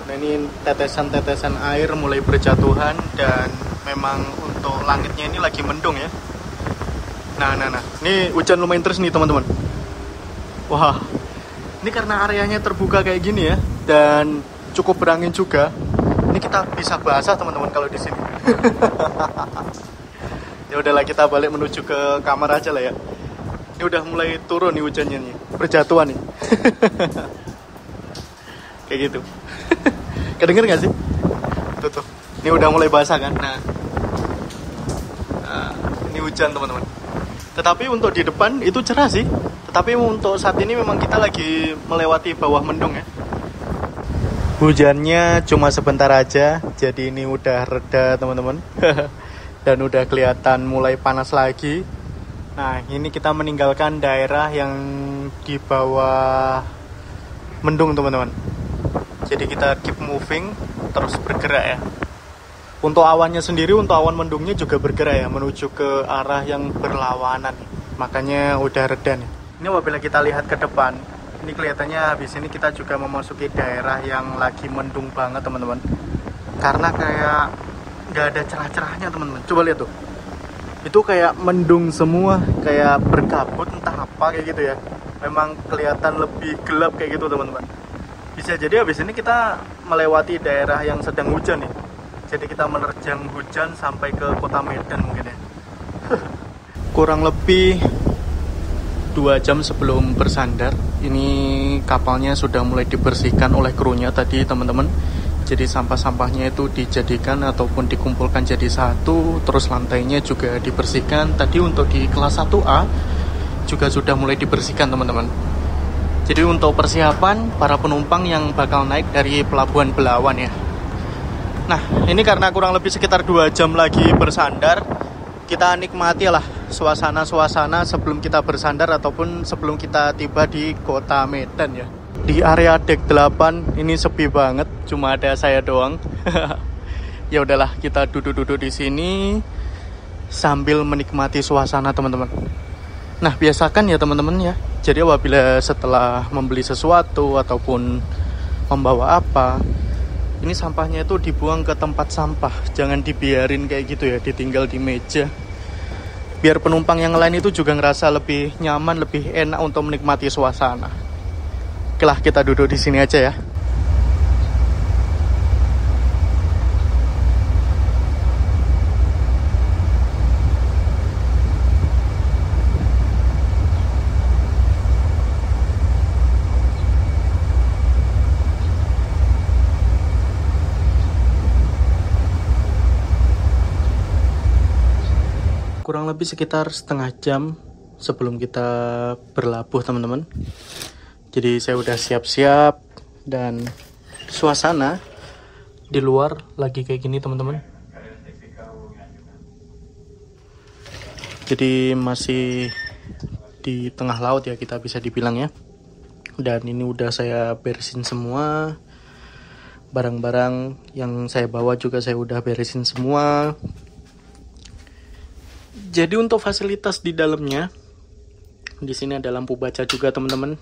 Nah, ini tetesan-tetesan air mulai berjatuhan dan memang untuk langitnya ini lagi mendung ya. Nah. Ini hujan lumayan terus nih teman-teman. Wah, ini karena areanya terbuka kayak gini ya dan cukup berangin juga. Ini kita bisa basah teman-teman kalau di sini. Ya udahlah, kita balik menuju ke kamar aja lah ya. Ini udah mulai turun nih hujannya nih, berjatuhan nih. Kayak gitu. Kedenger gak sih? Tuh. Ini udah mulai basah kan. Nah, ini hujan teman-teman. Tetapi untuk di depan itu cerah sih. Tetapi untuk saat ini memang kita lagi melewati bawah mendung ya. Hujannya cuma sebentar aja, jadi ini udah reda teman-teman. Dan udah kelihatan mulai panas lagi. Nah, ini kita meninggalkan daerah yang di bawah mendung teman-teman. Jadi kita keep moving, terus bergerak ya. Untuk awannya sendiri, untuk awan mendungnya juga bergerak ya, menuju ke arah yang berlawanan. Makanya udah reda nih. Ini apabila kita lihat ke depan, ini kelihatannya habis ini kita juga memasuki daerah yang lagi mendung banget teman-teman. Karena kayak nggak ada cerah-cerahnya teman-teman. Coba lihat tuh. Itu kayak mendung semua, kayak berkabut entah apa kayak gitu ya. Memang kelihatan lebih gelap kayak gitu teman-teman. Bisa jadi habis ini kita melewati daerah yang sedang hujan nih. Jadi kita menerjang hujan sampai ke kota Medan mungkin ya. Kurang lebih 2 jam sebelum bersandar, ini kapalnya sudah mulai dibersihkan oleh krunya tadi teman-teman. Jadi sampah-sampahnya itu dijadikan ataupun dikumpulkan jadi satu, terus lantainya juga dibersihkan. Tadi untuk di kelas 1A juga sudah mulai dibersihkan teman-teman. Jadi untuk persiapan para penumpang yang bakal naik dari Pelabuhan Belawan ya. Nah, ini karena kurang lebih sekitar 2 jam lagi bersandar, kita nikmati lah suasana-suasana sebelum kita bersandar ataupun sebelum kita tiba di kota Medan ya. Di area dek 8 ini sepi banget, cuma ada saya doang. Ya udahlah, kita duduk-duduk di sini sambil menikmati suasana teman-teman. Nah, biasakan ya teman-teman ya. Jadi apabila setelah membeli sesuatu ataupun membawa apa, ini sampahnya itu dibuang ke tempat sampah. Jangan dibiarin kayak gitu ya, ditinggal di meja. Biar penumpang yang lain itu juga ngerasa lebih nyaman, lebih enak untuk menikmati suasana. Oke lah, kita duduk di sini aja ya. Kurang lebih sekitar setengah jam sebelum kita berlabuh teman-teman. Jadi saya udah siap-siap dan suasana di luar lagi kayak gini teman-teman. Jadi masih di tengah laut ya, kita bisa dibilang ya. Dan ini udah saya beresin semua. Barang-barang yang saya bawa juga saya udah beresin semua. Jadi untuk fasilitas di dalamnya, di sini ada lampu baca juga teman-teman.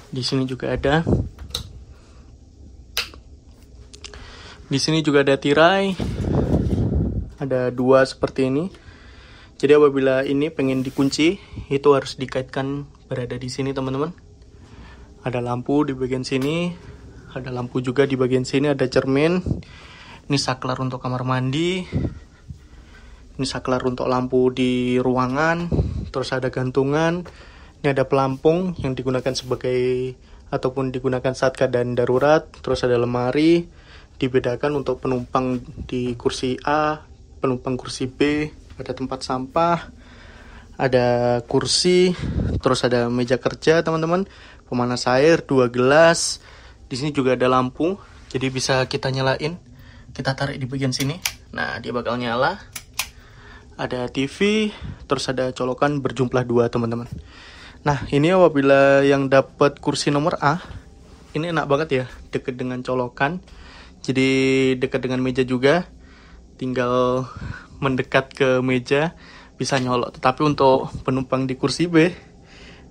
Di sini juga ada. Di sini juga ada tirai. Ada 2 seperti ini. Jadi apabila ini pengen dikunci, itu harus dikaitkan berada di sini teman-teman. Ada lampu di bagian sini, ada lampu juga di bagian sini, ada cermin. Ini saklar untuk kamar mandi. Ini saklar untuk lampu di ruangan, terus ada gantungan, ini ada pelampung yang digunakan sebagai ataupun digunakan saat keadaan darurat, terus ada lemari, dibedakan untuk penumpang di kursi A, penumpang kursi B, ada tempat sampah, ada kursi, terus ada meja kerja teman-teman, pemanas air, 2 gelas, di sini juga ada lampu, jadi bisa kita nyalain, kita tarik di bagian sini, nah dia bakal nyala. Ada TV, terus ada colokan berjumlah 2 teman-teman. Nah, ini apabila yang dapat kursi nomor A, ini enak banget ya, dekat dengan colokan. Jadi dekat dengan meja juga, tinggal mendekat ke meja bisa nyolok. Tetapi untuk penumpang di kursi B,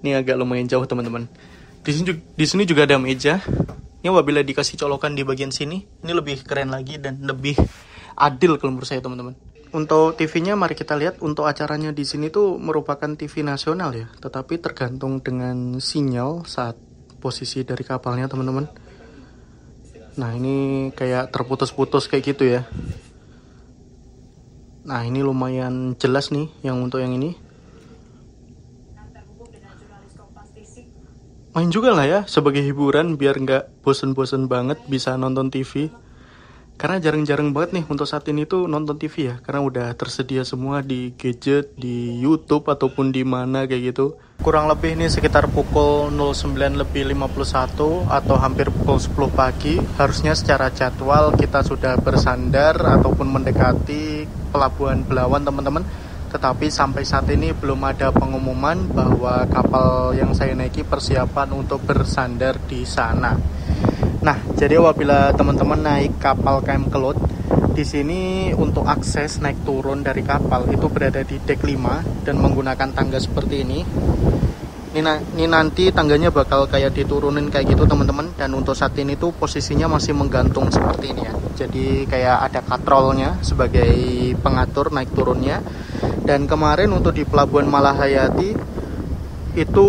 ini agak lumayan jauh teman-teman. Di sini juga ada meja. Ini apabila dikasih colokan di bagian sini, ini lebih keren lagi dan lebih adil kalau menurut saya teman-teman. Untuk TV-nya mari kita lihat. Untuk acaranya di sini tuh merupakan TV nasional ya, tetapi tergantung dengan sinyal saat posisi dari kapalnya teman-teman. Nah, ini kayak terputus-putus kayak gitu ya. Nah, ini lumayan jelas nih yang untuk yang ini. Main juga lah ya sebagai hiburan biar nggak bosen-bosen banget bisa nonton TV. Karena jarang-jarang banget nih untuk saat ini tuh nonton TV ya, karena udah tersedia semua di gadget, di YouTube ataupun di mana kayak gitu. Kurang lebih ini sekitar pukul 09.51 atau hampir pukul 10 pagi. Harusnya secara jadwal kita sudah bersandar ataupun mendekati Pelabuhan Belawan teman-teman. Tetapi sampai saat ini belum ada pengumuman bahwa kapal yang saya naiki persiapan untuk bersandar di sana. Nah, jadi apabila teman-teman naik kapal KM Kelut, di sini untuk akses naik turun dari kapal itu berada di dek 5 dan menggunakan tangga seperti ini. Ini nanti tangganya bakal kayak diturunin kayak gitu teman-teman, dan untuk saat ini tuh posisinya masih menggantung seperti ini ya. Jadi kayak ada katrolnya sebagai pengatur naik turunnya. Dan kemarin untuk di Pelabuhan Malahayati itu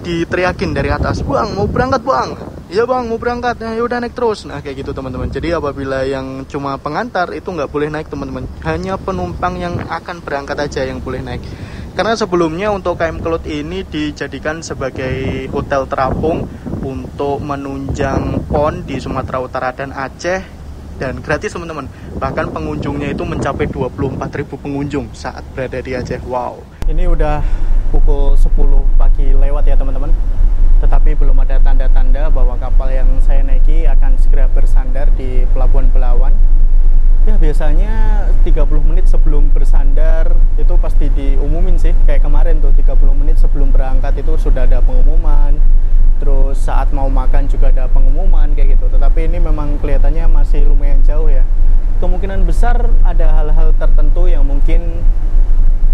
diteriakin dari atas, "Bang, mau berangkat, Bang." "Iya bang, mau berangkat." "Ya udah naik terus." Nah kayak gitu teman-teman. Jadi apabila yang cuma pengantar itu nggak boleh naik teman-teman. Hanya penumpang yang akan berangkat aja yang boleh naik. Karena sebelumnya untuk KM Kelut ini dijadikan sebagai hotel terapung untuk menunjang PON di Sumatera Utara dan Aceh, dan gratis teman-teman. Bahkan pengunjungnya itu mencapai 24.000 pengunjung saat berada di Aceh. Wow. Ini udah pukul 10 pagi lewat ya teman-teman. Tetapi belum ada tanda-tanda bahwa kapal yang saya naiki akan segera bersandar di Pelabuhan Belawan. Ya biasanya 30 menit sebelum bersandar itu pasti diumumin sih. Kayak kemarin tuh 30 menit sebelum berangkat itu sudah ada pengumuman. Terus saat mau makan juga ada pengumuman kayak gitu. Tetapi ini memang kelihatannya masih lumayan jauh ya. Kemungkinan besar ada hal-hal tertentu yang mungkin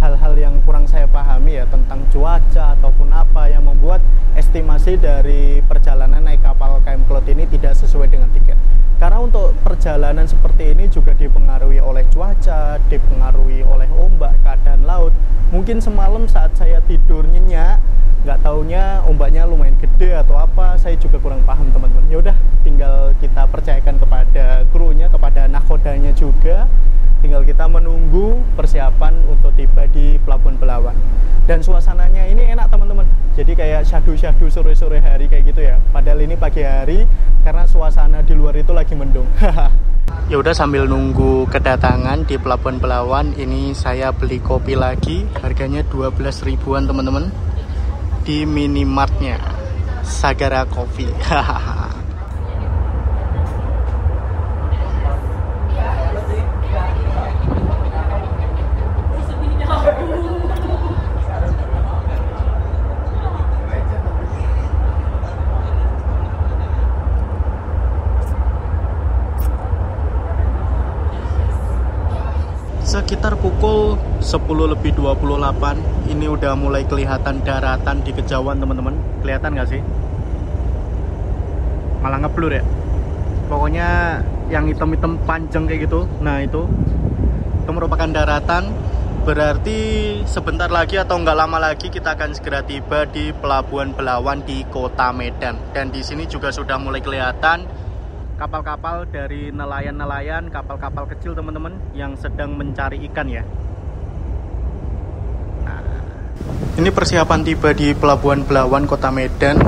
hal-hal yang kurang saya pahami ya tentang cuaca ataupun apa yang membuat estimasi dari perjalanan naik kapal KM Cloud ini tidak sesuai dengan tiket. Karena untuk perjalanan seperti ini juga dipengaruhi oleh cuaca, dipengaruhi oleh ombak, keadaan laut. Mungkin semalam saat saya tidur nyenyak, nggak taunya ombaknya lumayan gede atau apa, saya juga kurang paham teman-teman. Ya udah, tinggal kita percayakan kepada krunya, kepada nakodanya juga. Tinggal kita menunggu persiapan untuk tiba di Pelabuhan Belawan. Dan suasananya ini enak teman-teman. Jadi kayak syahdu-syahdu sore-sore hari kayak gitu ya. Padahal ini pagi hari karena suasana di luar itu lagi mendung. Ya udah, sambil nunggu kedatangan di Pelabuhan Belawan, ini saya beli kopi lagi. Harganya 12 ribuan teman-teman. Di minimartnya Sagara Coffee. Sekitar pukul 10:28 ini udah mulai kelihatan daratan di kejauhan teman-teman. Kelihatan nggak sih? Malah ngeblur ya. Pokoknya yang hitam-hitam panjang kayak gitu. Nah itu merupakan daratan. Berarti sebentar lagi atau nggak lama lagi kita akan segera tiba di Pelabuhan Belawan di Kota Medan. Dan di sini juga sudah mulai kelihatan kapal-kapal dari nelayan-nelayan, kapal-kapal kecil teman-teman yang sedang mencari ikan ya. Nah, ini persiapan tiba di Pelabuhan Belawan Kota Medan,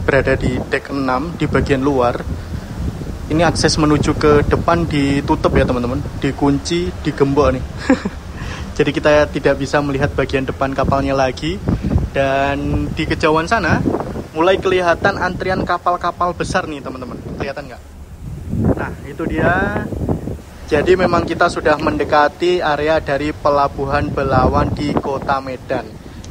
berada di dek 6 di bagian luar. Ini akses menuju ke depan ditutup ya teman-teman, dikunci, digembok nih. Jadi kita tidak bisa melihat bagian depan kapalnya lagi. Dan di kejauhan sana mulai kelihatan antrian kapal-kapal besar nih teman-teman. Kelihatan nggak? Nah itu dia. Jadi memang kita sudah mendekati area dari Pelabuhan Belawan di Kota Medan.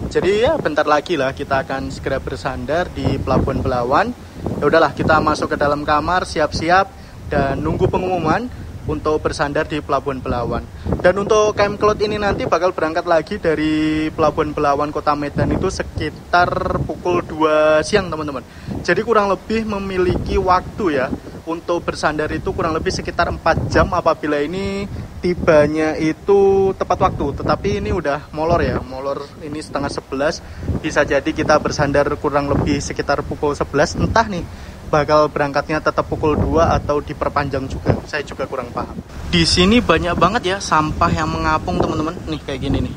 Jadi ya bentar lagi lah kita akan segera bersandar di Pelabuhan Belawan. Ya udahlah, kita masuk ke dalam kamar, siap-siap dan nunggu pengumuman untuk bersandar di Pelabuhan Belawan. Dan untuk KM Cloud ini nanti bakal berangkat lagi dari Pelabuhan Belawan Kota Medan itu sekitar pukul 2 siang teman-teman. Jadi kurang lebih memiliki waktu ya untuk bersandar itu kurang lebih sekitar 4 jam apabila ini tibanya itu tepat waktu. Tetapi ini udah molor ya, molor ini setengah 11. Bisa jadi kita bersandar kurang lebih sekitar pukul 11. Entah nih bakal berangkatnya tetap pukul 2 atau diperpanjang juga. Saya juga kurang paham. Di sini banyak banget ya sampah yang mengapung teman-teman. Nih kayak gini nih.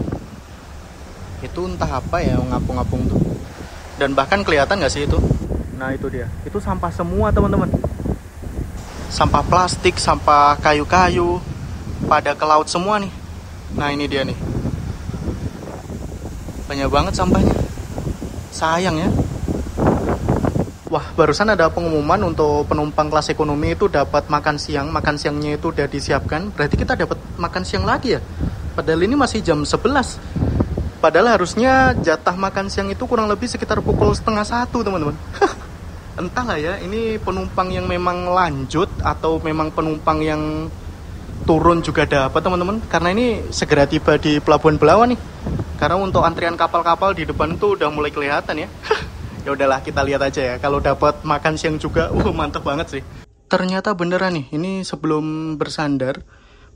Itu entah apa ya ngapung-ngapung tuh. Dan bahkan kelihatan nggak sih itu? Nah itu dia. Itu sampah semua teman-teman. Sampah plastik, sampah kayu-kayu, pada ke laut semua nih. Nah ini dia nih. Banyak banget sampahnya. Sayang ya. Wah, barusan ada pengumuman untuk penumpang kelas ekonomi itu dapat makan siang. Makan siangnya itu udah disiapkan. Berarti kita dapat makan siang lagi ya. Padahal ini masih jam 11. Padahal harusnya jatah makan siang itu kurang lebih sekitar pukul 12:30 teman-teman. Entahlah ya, ini penumpang yang memang lanjut atau memang penumpang yang turun juga dapat teman-teman. Karena ini segera tiba di Pelabuhan Belawan nih. Karena untuk antrian kapal-kapal di depan tuh udah mulai kelihatan ya. Ya udahlah, kita lihat aja ya. Kalau dapat makan siang juga, mantap banget sih. Ternyata beneran nih, ini sebelum bersandar.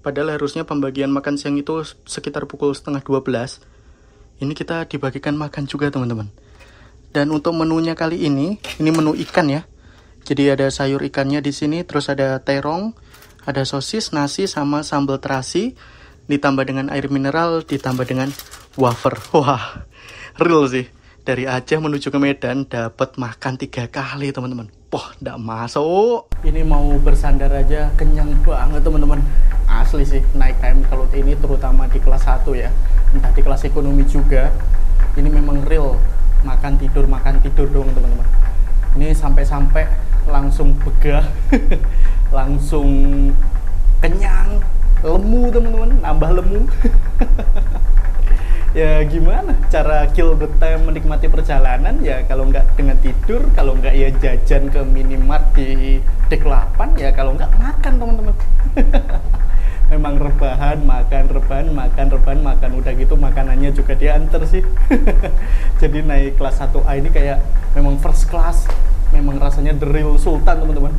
Padahal harusnya pembagian makan siang itu sekitar pukul 11:30. Ini kita dibagikan makan juga teman-teman. Dan untuk menunya kali ini menu ikan ya. Jadi ada sayur ikannya di sini, terus ada terong, ada sosis, nasi, sama sambal terasi, ditambah dengan air mineral, ditambah dengan wafer. Wah, real sih. Dari Aceh menuju ke Medan dapat makan 3 kali teman-teman. Wah, nggak masuk. Ini mau bersandar aja kenyang banget teman-teman. Asli sih, naik KM Cloud ini terutama di kelas 1 ya. Entah di kelas ekonomi juga. Ini memang real. Makan tidur dong teman-teman. Ini sampai-sampai langsung begah. Langsung kenyang, lemu teman-teman, nambah lemu. Ya gimana cara kill the time menikmati perjalanan ya, kalau nggak dengan tidur, kalau nggak ya jajan ke minimart di Dek 8, ya kalau nggak makan teman-teman. Memang rebahan, makan, udah gitu makanannya juga diantar sih. Jadi naik kelas 1A ini kayak memang first class, memang rasanya the real sultan teman-teman.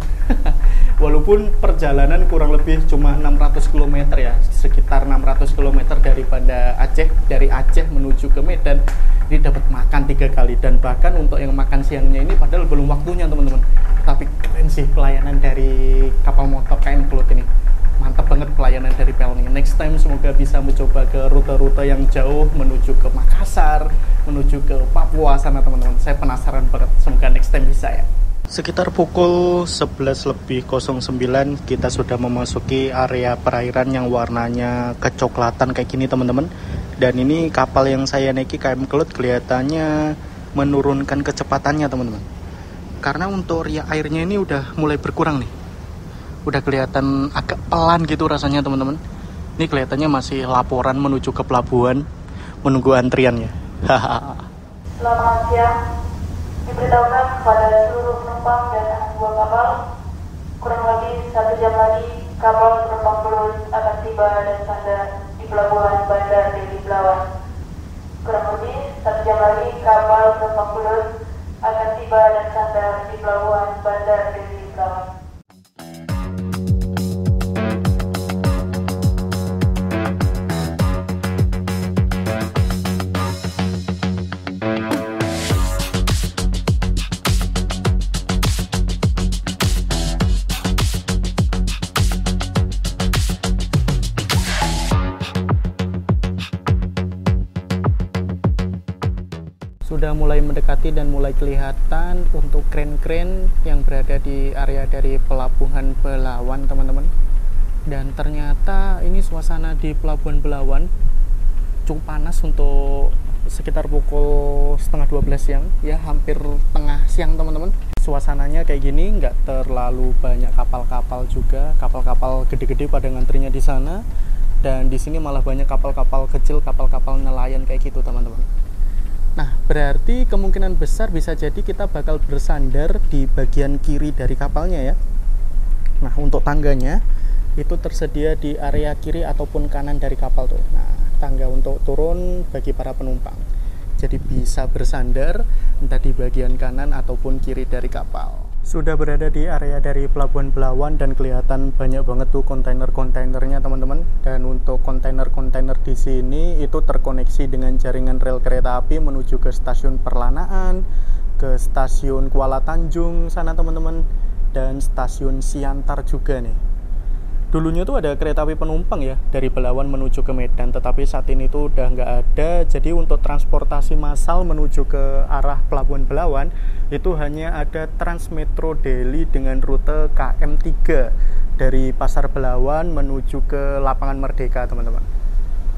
Walaupun perjalanan kurang lebih cuma 600 km ya, sekitar 600 km daripada Aceh, dari Aceh menuju ke Medan, ini dapat makan 3 kali. Dan bahkan untuk yang makan siangnya ini padahal belum waktunya teman-teman, tapi keren sih pelayanan dari kapal motor KM Kelut ini, mantap banget pelayanan dari Pelni. Next time semoga bisa mencoba ke rute-rute yang jauh menuju ke Makassar, menuju ke Papua sana teman-teman. Saya penasaran banget, semoga next time bisa ya. Sekitar pukul 11.09 kita sudah memasuki area perairan yang warnanya kecoklatan kayak gini teman-teman. Dan ini kapal yang saya naiki KM Kelut kelihatannya menurunkan kecepatannya teman-teman. Karena untuk riak airnya ini udah mulai berkurang nih. Udah kelihatan agak pelan gitu rasanya teman-teman. Ini kelihatannya masih laporan menuju ke pelabuhan, menunggu antriannya.
Selamat siang. Diberitahukan kepada seluruh penumpang dan anak buah kapal, kurang lebih 1 jam lagi kapal penumpang Kelut akan tiba dan sandar di pelabuhan Bandar Deli Belawan. Kurang lebih 1 jam lagi kapal penumpang Kelut akan tiba dan sandar di pelabuhan Bandar Deli Belawan.
Sudah mulai mendekati dan mulai kelihatan untuk kren-kren yang berada di area dari pelabuhan Belawan teman-teman. Dan ternyata ini suasana di pelabuhan Belawan cukup panas untuk sekitar pukul 11:30 siang ya, hampir tengah siang teman-teman. Suasananya kayak gini, nggak terlalu banyak kapal-kapal juga, kapal-kapal gede-gede pada ngantrinya di sana. Dan di sini malah banyak kapal-kapal kecil, kapal-kapal nelayan kayak gitu teman-teman. Nah, berarti kemungkinan besar bisa jadi kita bakal bersandar di bagian kiri dari kapalnya ya. Nah, untuk tangganya itu tersedia di area kiri ataupun kanan dari kapal tuh. Nah, tangga untuk turun bagi para penumpang. Jadi bisa bersandar entah di bagian kanan ataupun kiri dari kapal. Sudah berada di area dari pelabuhan Belawan dan kelihatan banyak banget tuh kontainer-kontainernya teman-teman. Dan untuk kontainer-kontainer di sini itu terkoneksi dengan jaringan rel kereta api menuju ke stasiun Perlanaan, ke stasiun Kuala Tanjung sana teman-teman, dan stasiun Siantar juga nih. Dulunya tuh ada kereta api penumpang ya dari Belawan menuju ke Medan, tetapi saat ini tuh udah nggak ada. Jadi untuk transportasi massal menuju ke arah pelabuhan Belawan itu hanya ada Transmetro Deli dengan rute KM3 dari Pasar Belawan menuju ke Lapangan Merdeka teman-teman.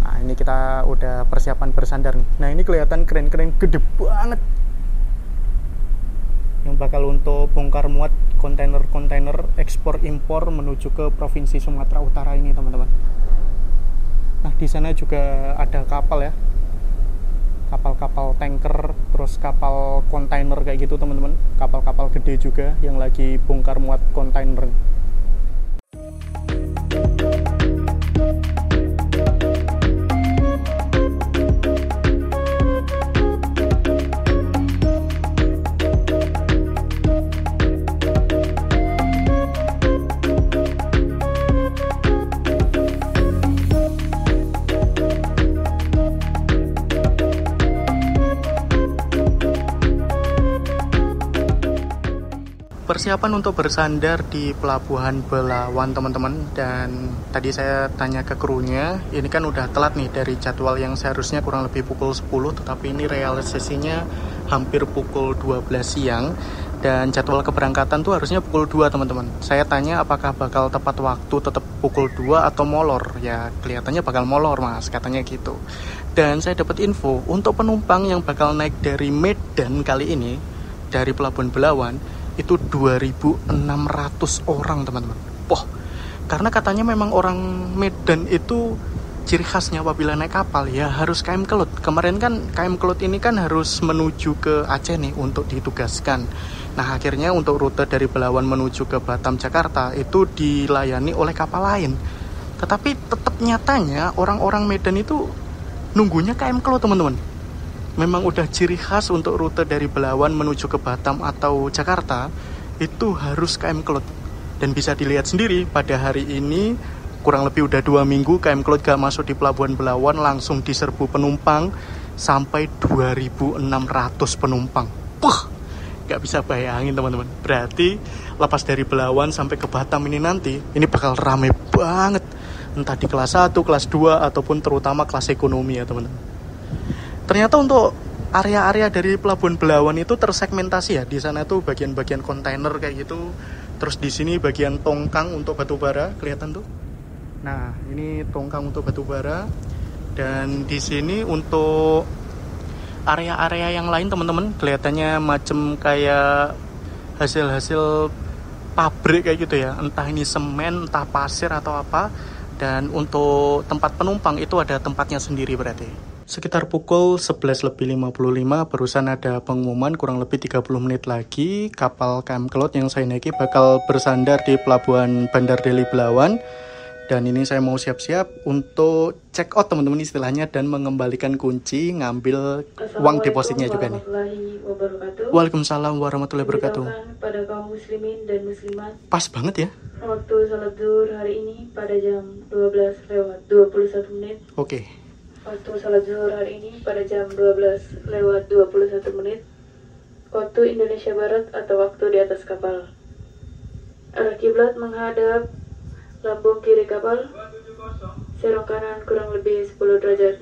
Nah, ini kita udah persiapan bersandar nih. Nah, ini kelihatan keren-keren gede banget yang bakal untuk bongkar muat kontainer-kontainer ekspor impor menuju ke provinsi Sumatera Utara ini teman-teman. Nah, di sana juga ada kapal ya, kapal-kapal tanker, terus kapal kontainer kayak gitu teman-teman, kapal-kapal gede juga yang lagi bongkar muat kontainer. Persiapan untuk bersandar di pelabuhan Belawan teman-teman. Dan tadi saya tanya ke krunya, ini kan udah telat nih dari jadwal yang seharusnya kurang lebih pukul 10, tetapi ini realisasinya hampir pukul 12 siang. Dan jadwal keberangkatan tuh harusnya pukul 2 teman-teman. Saya tanya apakah bakal tepat waktu tetap pukul 2 atau molor. Ya kelihatannya bakal molor mas, katanya gitu. Dan saya dapat info untuk penumpang yang bakal naik dari Medan kali ini, dari pelabuhan Belawan, itu 2.600 orang teman-teman. Wah, Karena katanya memang orang Medan itu ciri khasnya apabila naik kapal ya harus KM Kelut. Kemarin kan KM Kelut ini kan harus menuju ke Aceh nih untuk ditugaskan. Nah akhirnya untuk rute dari Belawan menuju ke Batam Jakarta itu dilayani oleh kapal lain. Tetapi tetap nyatanya orang-orang Medan itu nunggunya KM Kelut teman-teman. Memang udah ciri khas untuk rute dari Belawan menuju ke Batam atau Jakarta itu harus KM Kelut. Dan bisa dilihat sendiri pada hari ini kurang lebih udah 2 minggu KM Kelut gak masuk di Pelabuhan Belawan, langsung diserbu penumpang sampai 2.600 penumpang. Gak bisa bayangin teman-teman. Berarti lepas dari Belawan sampai ke Batam ini nanti, ini bakal rame banget. Entah di kelas 1, kelas 2, ataupun terutama kelas ekonomi ya teman-teman. Ternyata untuk area-area dari Pelabuhan Belawan itu tersegmentasi ya. Di sana tuh bagian-bagian kontainer kayak gitu. Terus di sini bagian tongkang untuk batu bara, kelihatan tuh. Nah, ini tongkang untuk batu bara. Dan di sini untuk area-area yang lain teman-teman, kelihatannya macam kayak hasil-hasil pabrik kayak gitu ya. Entah ini semen, entah pasir atau apa. Dan untuk tempat penumpang itu ada tempatnya sendiri berarti. Sekitar pukul 11.55 barusan ada pengumuman kurang lebih 30 menit lagi kapal KM Kelut yang saya naiki bakal bersandar di Pelabuhan Bandar Deli Belawan. Dan ini saya mau siap-siap untuk check out teman-teman istilahnya dan mengembalikan kunci, ngambil uang depositnya juga nih. Waalaikumsalam warahmatullahi wabarakatuh.
Pada kaum muslimin dan muslimat.
Pas banget ya.
Waktu salat zuhur hari ini pada jam 12:21 menit.
Oke.
Waktu salat zuhur hari ini pada jam 12:21 menit. Waktu Indonesia Barat atau waktu di atas kapal. Arah kiblat menghadap lambung kiri kapal, serong kanan kurang lebih 10 derajat.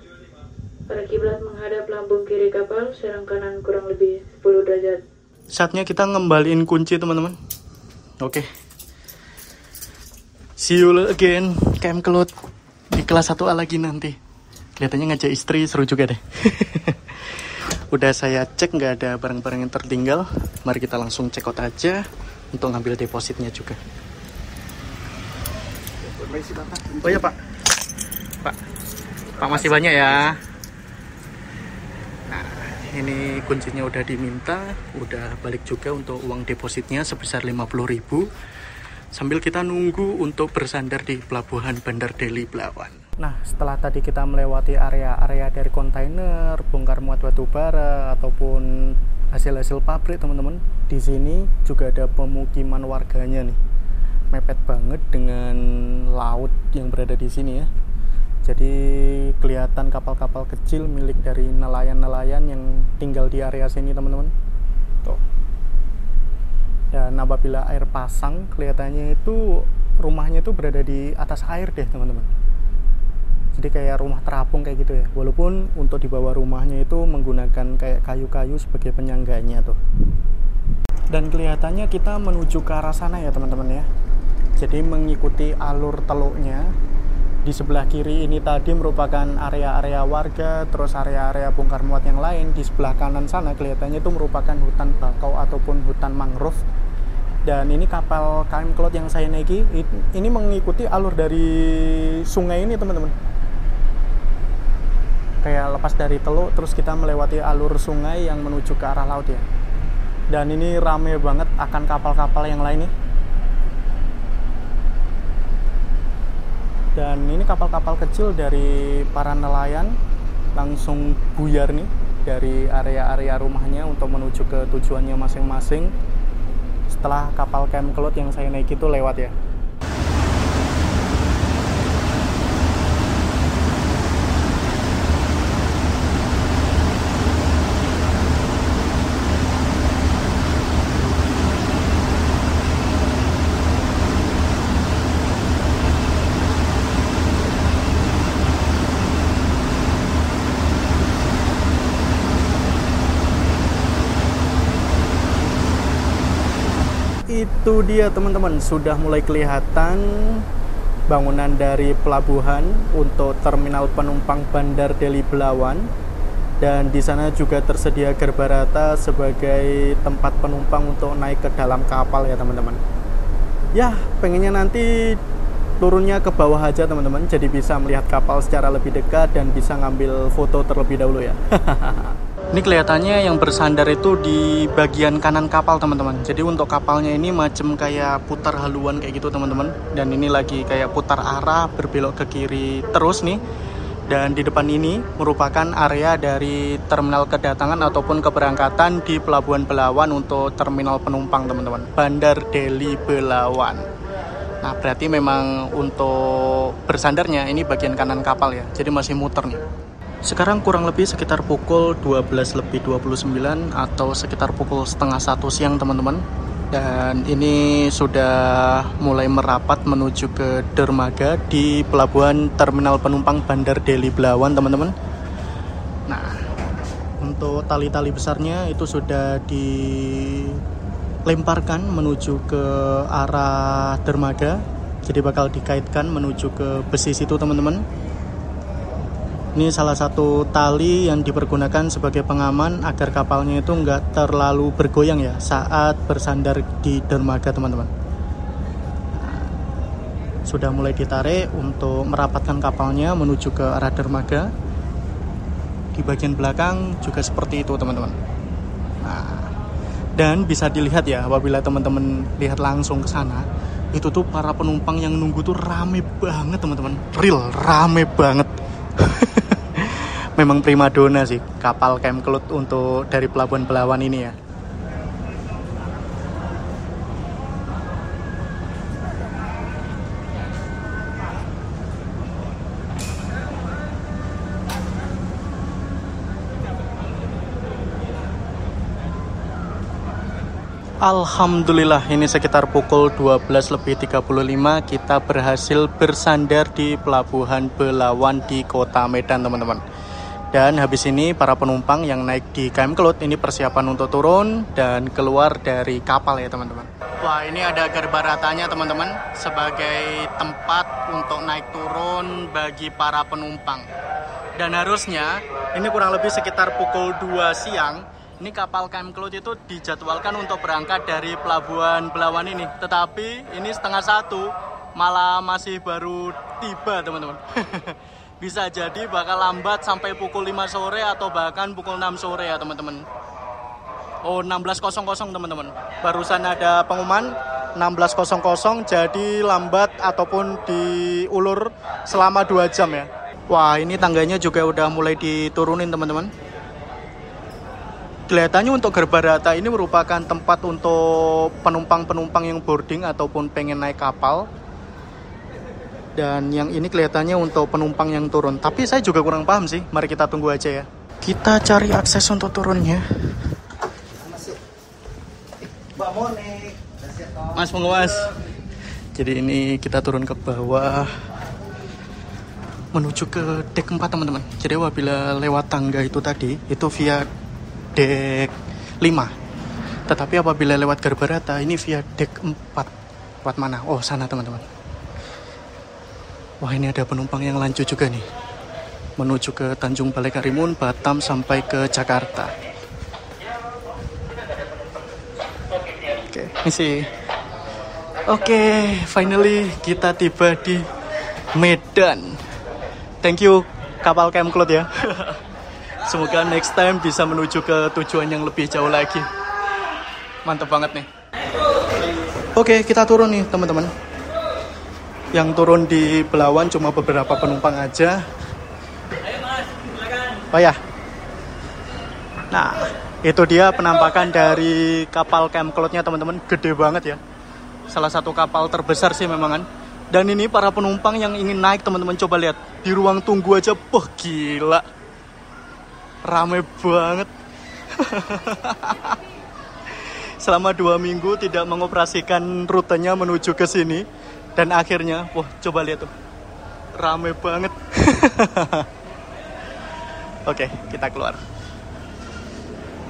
Arah kiblat menghadap lambung kiri kapal, serong kanan kurang lebih 10 derajat.
Saatnya kita ngembaliin kunci teman-teman. Oke. See you again, KM Kelut di kelas 1A lagi nanti. Kelihatannya ngajak istri seru juga deh. Udah saya cek nggak ada barang-barang yang tertinggal. Mari kita langsung check out aja untuk ngambil depositnya juga. Oh ya Pak. Pak masih banyak ya. Nah, ini kuncinya udah diminta, udah balik juga untuk uang depositnya sebesar 50.000. Sambil kita nunggu untuk bersandar di Pelabuhan Bandar Deli Belawan. Nah, setelah tadi kita melewati area-area dari kontainer, bongkar muat batu bara ataupun hasil-hasil pabrik teman-teman, di sini juga ada pemukiman warganya nih. Mepet banget dengan laut yang berada di sini ya. Jadi kelihatan kapal-kapal kecil milik dari nelayan-nelayan yang tinggal di area sini teman-teman. Tuh. Dan apabila air pasang, kelihatannya itu rumahnya itu berada di atas air deh teman-teman. Jadi kayak rumah terapung kayak gitu ya. Walaupun untuk di bawah rumahnya itu menggunakan kayak kayu-kayu sebagai penyangganya tuh. Dan kelihatannya kita menuju ke arah sana ya teman-teman ya. Jadi mengikuti alur teluknya. Di sebelah kiri ini tadi merupakan area-area warga, terus area-area bongkar muat yang lain. Di sebelah kanan sana kelihatannya itu merupakan hutan bakau ataupun hutan mangrove. Dan ini kapal KM Kelut yang saya naiki, ini mengikuti alur dari sungai ini teman-teman. Kayak lepas dari teluk, terus kita melewati alur sungai yang menuju ke arah laut ya. Dan ini rame banget akan kapal-kapal yang lain nih. Dan ini kapal-kapal kecil dari para nelayan langsung buyar nih dari area-area rumahnya untuk menuju ke tujuannya masing-masing setelah kapal KM Kelut yang saya naik itu lewat ya. Itu dia teman-teman, sudah mulai kelihatan bangunan dari pelabuhan untuk terminal penumpang Bandar Deli Belawan. Dan di sana juga tersedia gerbarata sebagai tempat penumpang untuk naik ke dalam kapal ya teman-teman. Ya, pengennya nanti turunnya ke bawah aja teman-teman, jadi bisa melihat kapal secara lebih dekat dan bisa ngambil foto terlebih dahulu ya. Ini kelihatannya yang bersandar itu di bagian kanan kapal teman-teman. Jadi untuk kapalnya ini macam kayak putar haluan kayak gitu teman-teman. Dan ini lagi kayak putar arah berbelok ke kiri terus nih. Dan di depan ini merupakan area dari terminal kedatangan ataupun keberangkatan di Pelabuhan Belawan untuk terminal penumpang teman-teman. Bandar Deli Belawan. Nah berarti memang untuk bersandarnya ini bagian kanan kapal ya. Jadi masih muter nih. Sekarang kurang lebih sekitar pukul 12:29 atau sekitar pukul setengah 1 siang teman-teman. Dan ini sudah mulai merapat menuju ke dermaga di Pelabuhan Terminal Penumpang Bandar Deli Belawan teman-teman. Nah untuk tali-tali besarnya itu sudah dilemparkan menuju ke arah dermaga. Jadi bakal dikaitkan menuju ke besi situ teman-teman. Ini salah satu tali yang dipergunakan sebagai pengaman agar kapalnya itu nggak terlalu bergoyang ya saat bersandar di dermaga teman-teman. Sudah mulai ditarik untuk merapatkan kapalnya menuju ke arah dermaga. Di bagian belakang juga seperti itu teman-teman. Nah, dan bisa dilihat ya apabila teman-teman lihat langsung ke sana, itu tuh para penumpang yang nunggu tuh rame banget teman-teman. Real rame banget. Memang primadona sih kapal Camp Cloud untuk dari Pelabuhan Belawan ini ya. Alhamdulillah ini sekitar pukul 12:35 kita berhasil bersandar di Pelabuhan Belawan di Kota Medan teman-teman. Dan habis ini para penumpang yang naik di KM Cloud ini persiapan untuk turun dan keluar dari kapal ya teman-teman. Wah ini ada garbaratanya teman-teman sebagai tempat untuk naik turun bagi para penumpang. Dan harusnya ini kurang lebih sekitar pukul 2 siang ini kapal KM Cloud itu dijadwalkan untuk berangkat dari Pelabuhan Belawan ini. Tetapi ini 12:30 malah masih baru tiba teman-teman. Bisa jadi bakal lambat sampai pukul 5 sore atau bahkan pukul 6 sore ya teman-teman. Oh 16:00 teman-teman. Barusan ada pengumuman 16:00 jadi lambat ataupun diulur selama 2 jam ya. Wah ini tangganya juga udah mulai diturunin teman-teman. Kelihatannya untuk Garbarata ini merupakan tempat untuk penumpang-penumpang yang boarding ataupun pengen naik kapal. Dan yang ini kelihatannya untuk penumpang yang turun. Tapi saya juga kurang paham sih. Mari kita tunggu aja ya. Kita cari akses untuk turunnya. Mas pengawas. Jadi ini kita turun ke bawah menuju ke dek 4 teman-teman. Jadi apabila lewat tangga itu tadi itu via dek 5. Tetapi apabila lewat Garbarata ini via dek 4. Lewat mana? Oh sana teman-teman. Wah ini ada penumpang yang lanjut juga nih menuju ke Tanjung Balai Karimun, Batam sampai ke Jakarta. Oke, misi. Oke, finally kita tiba di Medan. Thank you kapal Camp Cloud ya. Semoga next time bisa menuju ke tujuan yang lebih jauh lagi. Mantap banget nih. Oke, kita turun nih teman-teman. Yang turun di Belawan cuma beberapa penumpang aja. Oh ya. Nah, itu dia penampakan dari kapal Camp Cloud-nya teman-teman. Gede banget ya. Salah satu kapal terbesar sih memang kan. Dan ini para penumpang yang ingin naik teman-teman, coba lihat. Di ruang tunggu aja, gila. Rame banget. Selama 2 minggu tidak mengoperasikan rutenya menuju ke sini. Dan akhirnya, coba lihat tuh. Rame banget. Oke, kita keluar.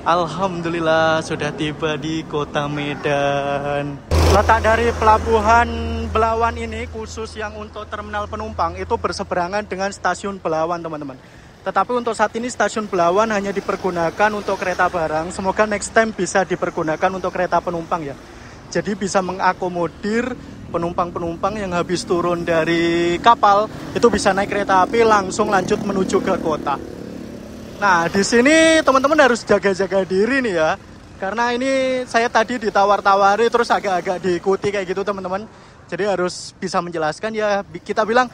Alhamdulillah sudah tiba di Kota Medan. Letak dari Pelabuhan Belawan ini khusus yang untuk terminal penumpang itu berseberangan dengan stasiun Belawan teman-teman. Tetapi untuk saat ini stasiun Belawan hanya dipergunakan untuk kereta barang. Semoga next time bisa dipergunakan untuk kereta penumpang ya. Jadi bisa mengakomodir penumpang-penumpang yang habis turun dari kapal itu bisa naik kereta api langsung lanjut menuju ke kota. Nah, di sini teman-teman harus jaga-jaga diri nih ya. Karena ini saya tadi ditawar-tawari terus agak-agak diikuti kayak gitu teman-teman. Jadi harus bisa menjelaskan ya, kita bilang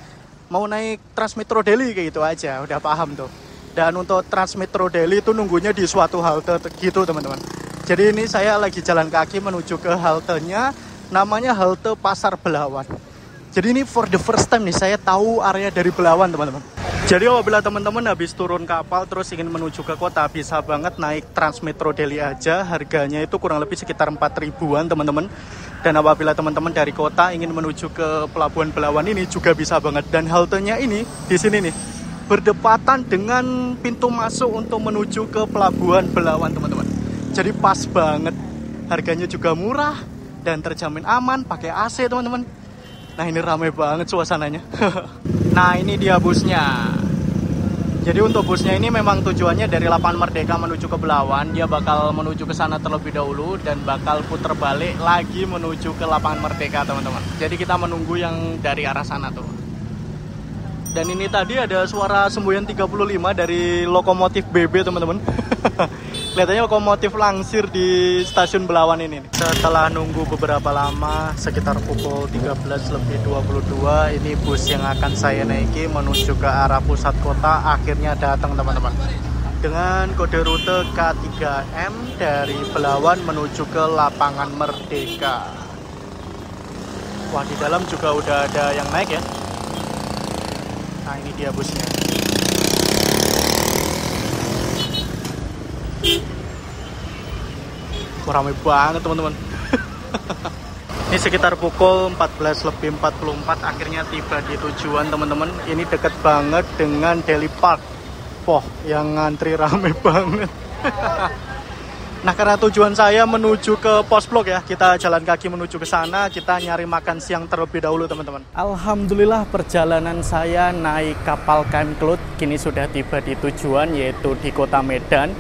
mau naik Transmetro Daily kayak gitu aja, udah paham tuh. Dan untuk Transmetro Daily itu nunggunya di suatu halte gitu teman-teman. Jadi ini saya lagi jalan kaki menuju ke haltenya, namanya halte Pasar Belawan. Jadi ini for the first time nih saya tahu area dari Belawan teman-teman. Jadi apabila teman-teman habis turun kapal terus ingin menuju ke kota, bisa banget naik Transmetro Daily aja. Harganya itu kurang lebih sekitar 4.000-an teman-teman. Dan apabila teman-teman dari kota ingin menuju ke Pelabuhan Belawan ini juga bisa banget. Dan haltenya ini di sini nih, berdepatan dengan pintu masuk untuk menuju ke Pelabuhan Belawan teman-teman. Jadi pas banget, harganya juga murah dan terjamin aman, pakai AC teman-teman. Nah ini ramai banget suasananya. Nah ini dia busnya. Jadi untuk busnya ini memang tujuannya dari Lapangan Merdeka menuju ke Belawan. Dia bakal menuju ke sana terlebih dahulu dan bakal puter balik lagi menuju ke Lapangan Merdeka teman-teman. Jadi kita menunggu yang dari arah sana tuh. Dan ini tadi ada suara semboyan 35 dari lokomotif BB teman-teman. Kelihatannya lokomotif langsir di stasiun Belawan ini. Setelah nunggu beberapa lama, sekitar pukul 13.22, ini bus yang akan saya naiki menuju ke arah pusat kota akhirnya datang teman-teman. Dengan kode rute K3M dari Belawan menuju ke Lapangan Merdeka. Wah, di dalam juga udah ada yang naik ya. Nah, ini dia busnya. Ramai banget teman-teman. Ini sekitar pukul 14.44 akhirnya tiba di tujuan teman-teman. Ini deket banget dengan Daily Park. Wah, yang ngantri ramai banget. Nah, karena tujuan saya menuju ke pos blok ya, kita jalan kaki menuju ke sana, kita nyari makan siang terlebih dahulu teman-teman. Alhamdulillah perjalanan saya naik kapal KM Kelut kini sudah tiba di tujuan, yaitu di kota Medan.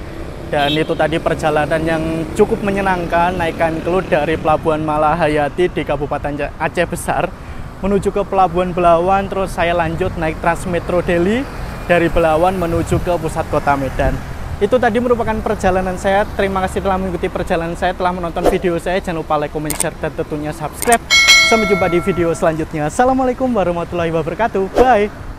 Dan itu tadi perjalanan yang cukup menyenangkan, naik KM Kelut dari Pelabuhan Malahayati di Kabupaten Aceh Besar menuju ke Pelabuhan Belawan, terus saya lanjut naik Transmetro Daily dari Belawan menuju ke pusat kota Medan. Itu tadi merupakan perjalanan saya. Terima kasih telah mengikuti perjalanan saya, telah menonton video saya. Jangan lupa like, comment, share, dan tentunya subscribe. Sampai jumpa di video selanjutnya. Assalamualaikum warahmatullahi wabarakatuh. Bye.